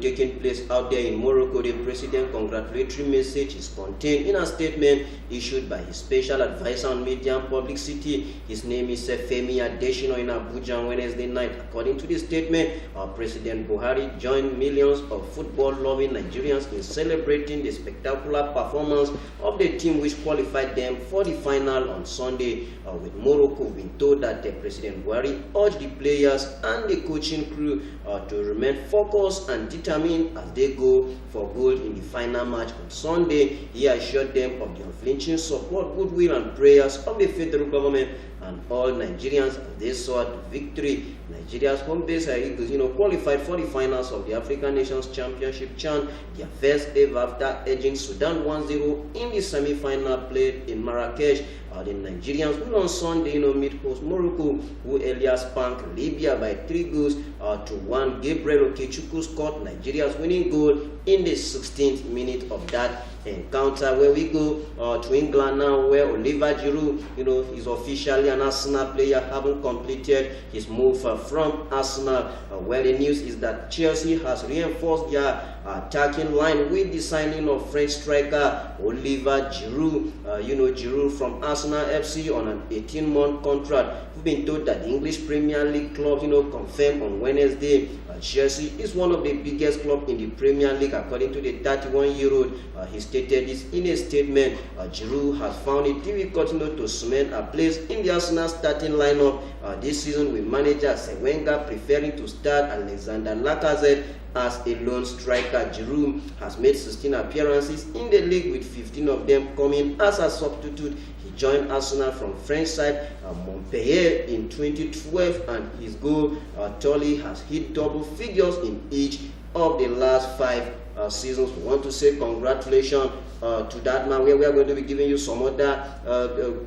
taking place out there in Morocco. The president's congratulatory message is contained in a statement issued by his special advisor on media and publicity. His name is Femi Adesina in Abuja on Wednesday night. According to the statement, President Buhari joined millions of football-loving Nigerians in celebrating the spectacular performance of the team which qualified them for the final on Sunday. With Morocco being told that President Buhari urged the players and the coaching crew to remain focused and determined as they go for gold in the final match on Sunday. He assured them of the unflinching support, goodwill, and prayers of the federal government and all Nigerians as they sought victory. Nigeria's home base Eagles, qualified for the finals of the African Nations Championship CHAN, their first ever after edging Sudan 1-0 in the semi-final played in Marrakesh. The Nigerians will on Sunday, meet host Morocco, who earlier spanked Libya by 3-1. Gabriel Okechukwu scored Nigeria's winning goal in the 16th minute of that encounter. Where we go to England now, where Oliver Giroud, is officially an Arsenal player, having completed his move from Arsenal. Where the news is that Chelsea has reinforced their attacking line with the signing of French striker Oliver Giroud. Giroud from Arsenal FC on an 18-month contract. We've been told that the English Premier League club, confirmed on Wednesday Chelsea is one of the biggest clubs in the Premier League, according to the 31-year-old. He stated this in a statement. Giroud has found it difficult to cement a place in the Arsenal starting lineup this season, with manager Wenger preferring to start Alexander Lacazette as a lone striker. Giroud has made 16 appearances in the league, with 15 of them coming as a substitute. He joined Arsenal from French side Montpellier in 2012, and his goal tally has hit double figures in each of the last 5 seasons. We want to say congratulations to that man. We are going to be giving you some other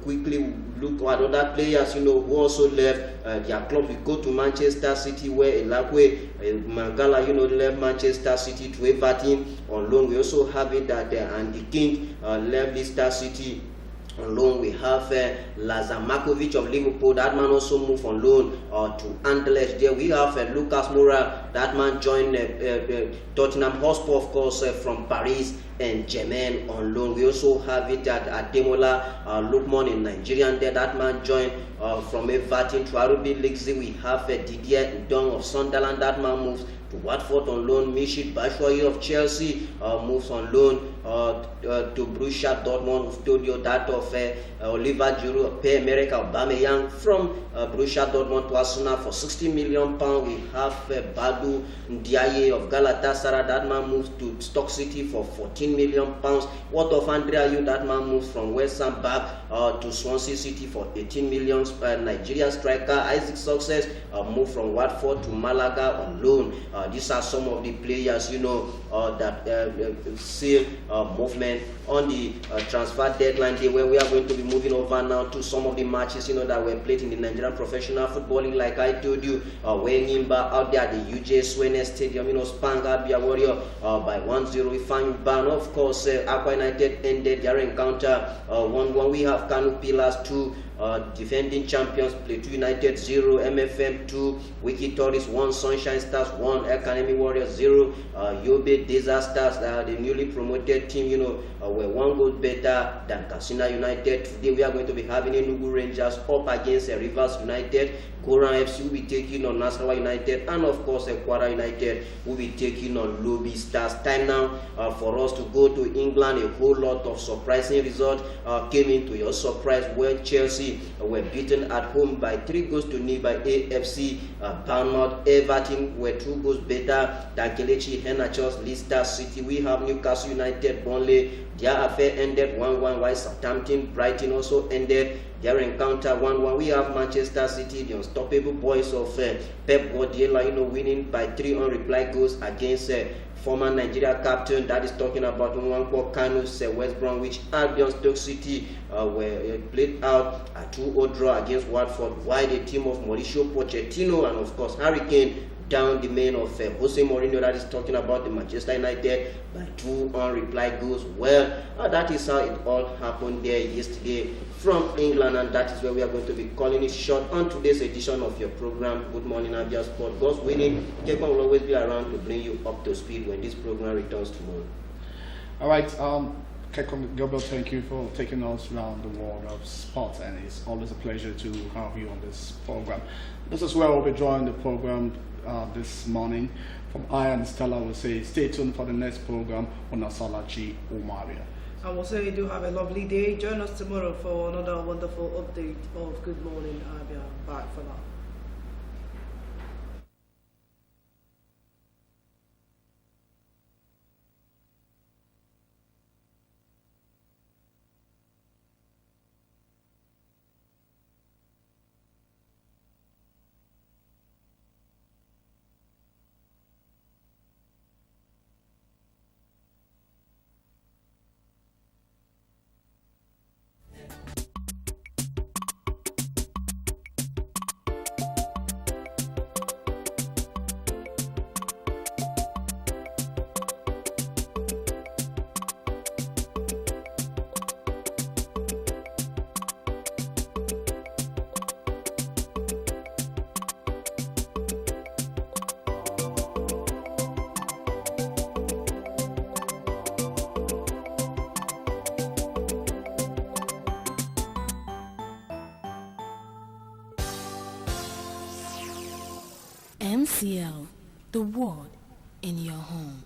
quickly look at other players, who also left their club. We go to Manchester City, where Elakwe Mangala, left Manchester City to Everton on loan. We also have it that Andy King left Leicester City on loan. We have Lazar Markovic of Liverpool. That man also moved on loan to Anderlecht. There we have Lucas Moura. That man joined Tottenham Hotspur, of course, from Paris and Germain on loan. We also have it at Ademola Lookman in Nigeria. And there that man joined from Everton to RB Leipzig. We have Didier Ndong of Sunderland. That man moves to Watford on loan. Michy Batshuayi of Chelsea moves on loan to Borussia Dortmund. We've told you that of Oliver Giroud, Pierre-Emerick Aubameyang from Borussia Dortmund to Arsenal for £60 million. We have Badou Ndiaye of Galatasaray. That man moves to Stoke City for £14 million. What of Andrea Ayew? That man moves from West Ham back to Swansea City for £18 million. Nigeria striker Isaac Success moved from Watford to Malaga on loan. These are some of the players, that sail movement on the transfer deadline day, where we are going to be moving over now to some of the matches, that were played in the Nigerian Professional Football League. Like I told you, when Nimba out there at the UJ Swene Stadium, Spang Abia Warrior by 1-0. We find Ban, of course, Aqua United ended their encounter 1-1. We have Kanu Pillars 2. Defending champions play 2 United 0, MFM 2, Wiki Tourist 1, Sunshine Stars 1, Academy Warriors 0, Yobe Disasters, the newly promoted team, were 1 goal better than Katsina United. Today we are going to be having Enugu Rangers up against Rivers United. Goran FC will be taking on Nasarawa United, and of course Kwara United will be taking on Lobby Stars. Time now for us to go to England. A whole lot of surprising results came into your surprise, where Chelsea were beaten at home by 3-0 by AFC. Bournemouth, Everton were 2 goals better than Kelechi Iheanacho's Leicester City. We have Newcastle United, Burnley. Their affair ended 1-1, while Southampton, Brighton also ended their encounter 1-1. We have Manchester City, the unstoppable boys of Pep Guardiola, winning by 3 unreplied goals against former Nigeria captain, that is talking about Nwankwo Kanu's West Bromwich Albion. Stoke City were played out a 2-0 draw against Watford, while the team of Mauricio Pochettino and of course Hurricane down the men of Jose Mourinho, that is talking about the Manchester United, by 2 unreplied goals. Well, that is how it all happened there yesterday from England, and that is where we are going to be calling it short on today's edition of your program, Good Morning Abia Sport. God's willing, Kekon will always be around to bring you up to speed when this program returns tomorrow.
All right, Kekon Gabriel, thank you for taking us around the world of sports, and it's always a pleasure to have you on this program. This is where we'll be joining the program this morning. From I and Stella will say, stay tuned for the next program on Asalachi Umaria.
I will say you do have a lovely day. Join us tomorrow for another wonderful update of Good Morning Abia. Bye for now.
MCL, the word in your home.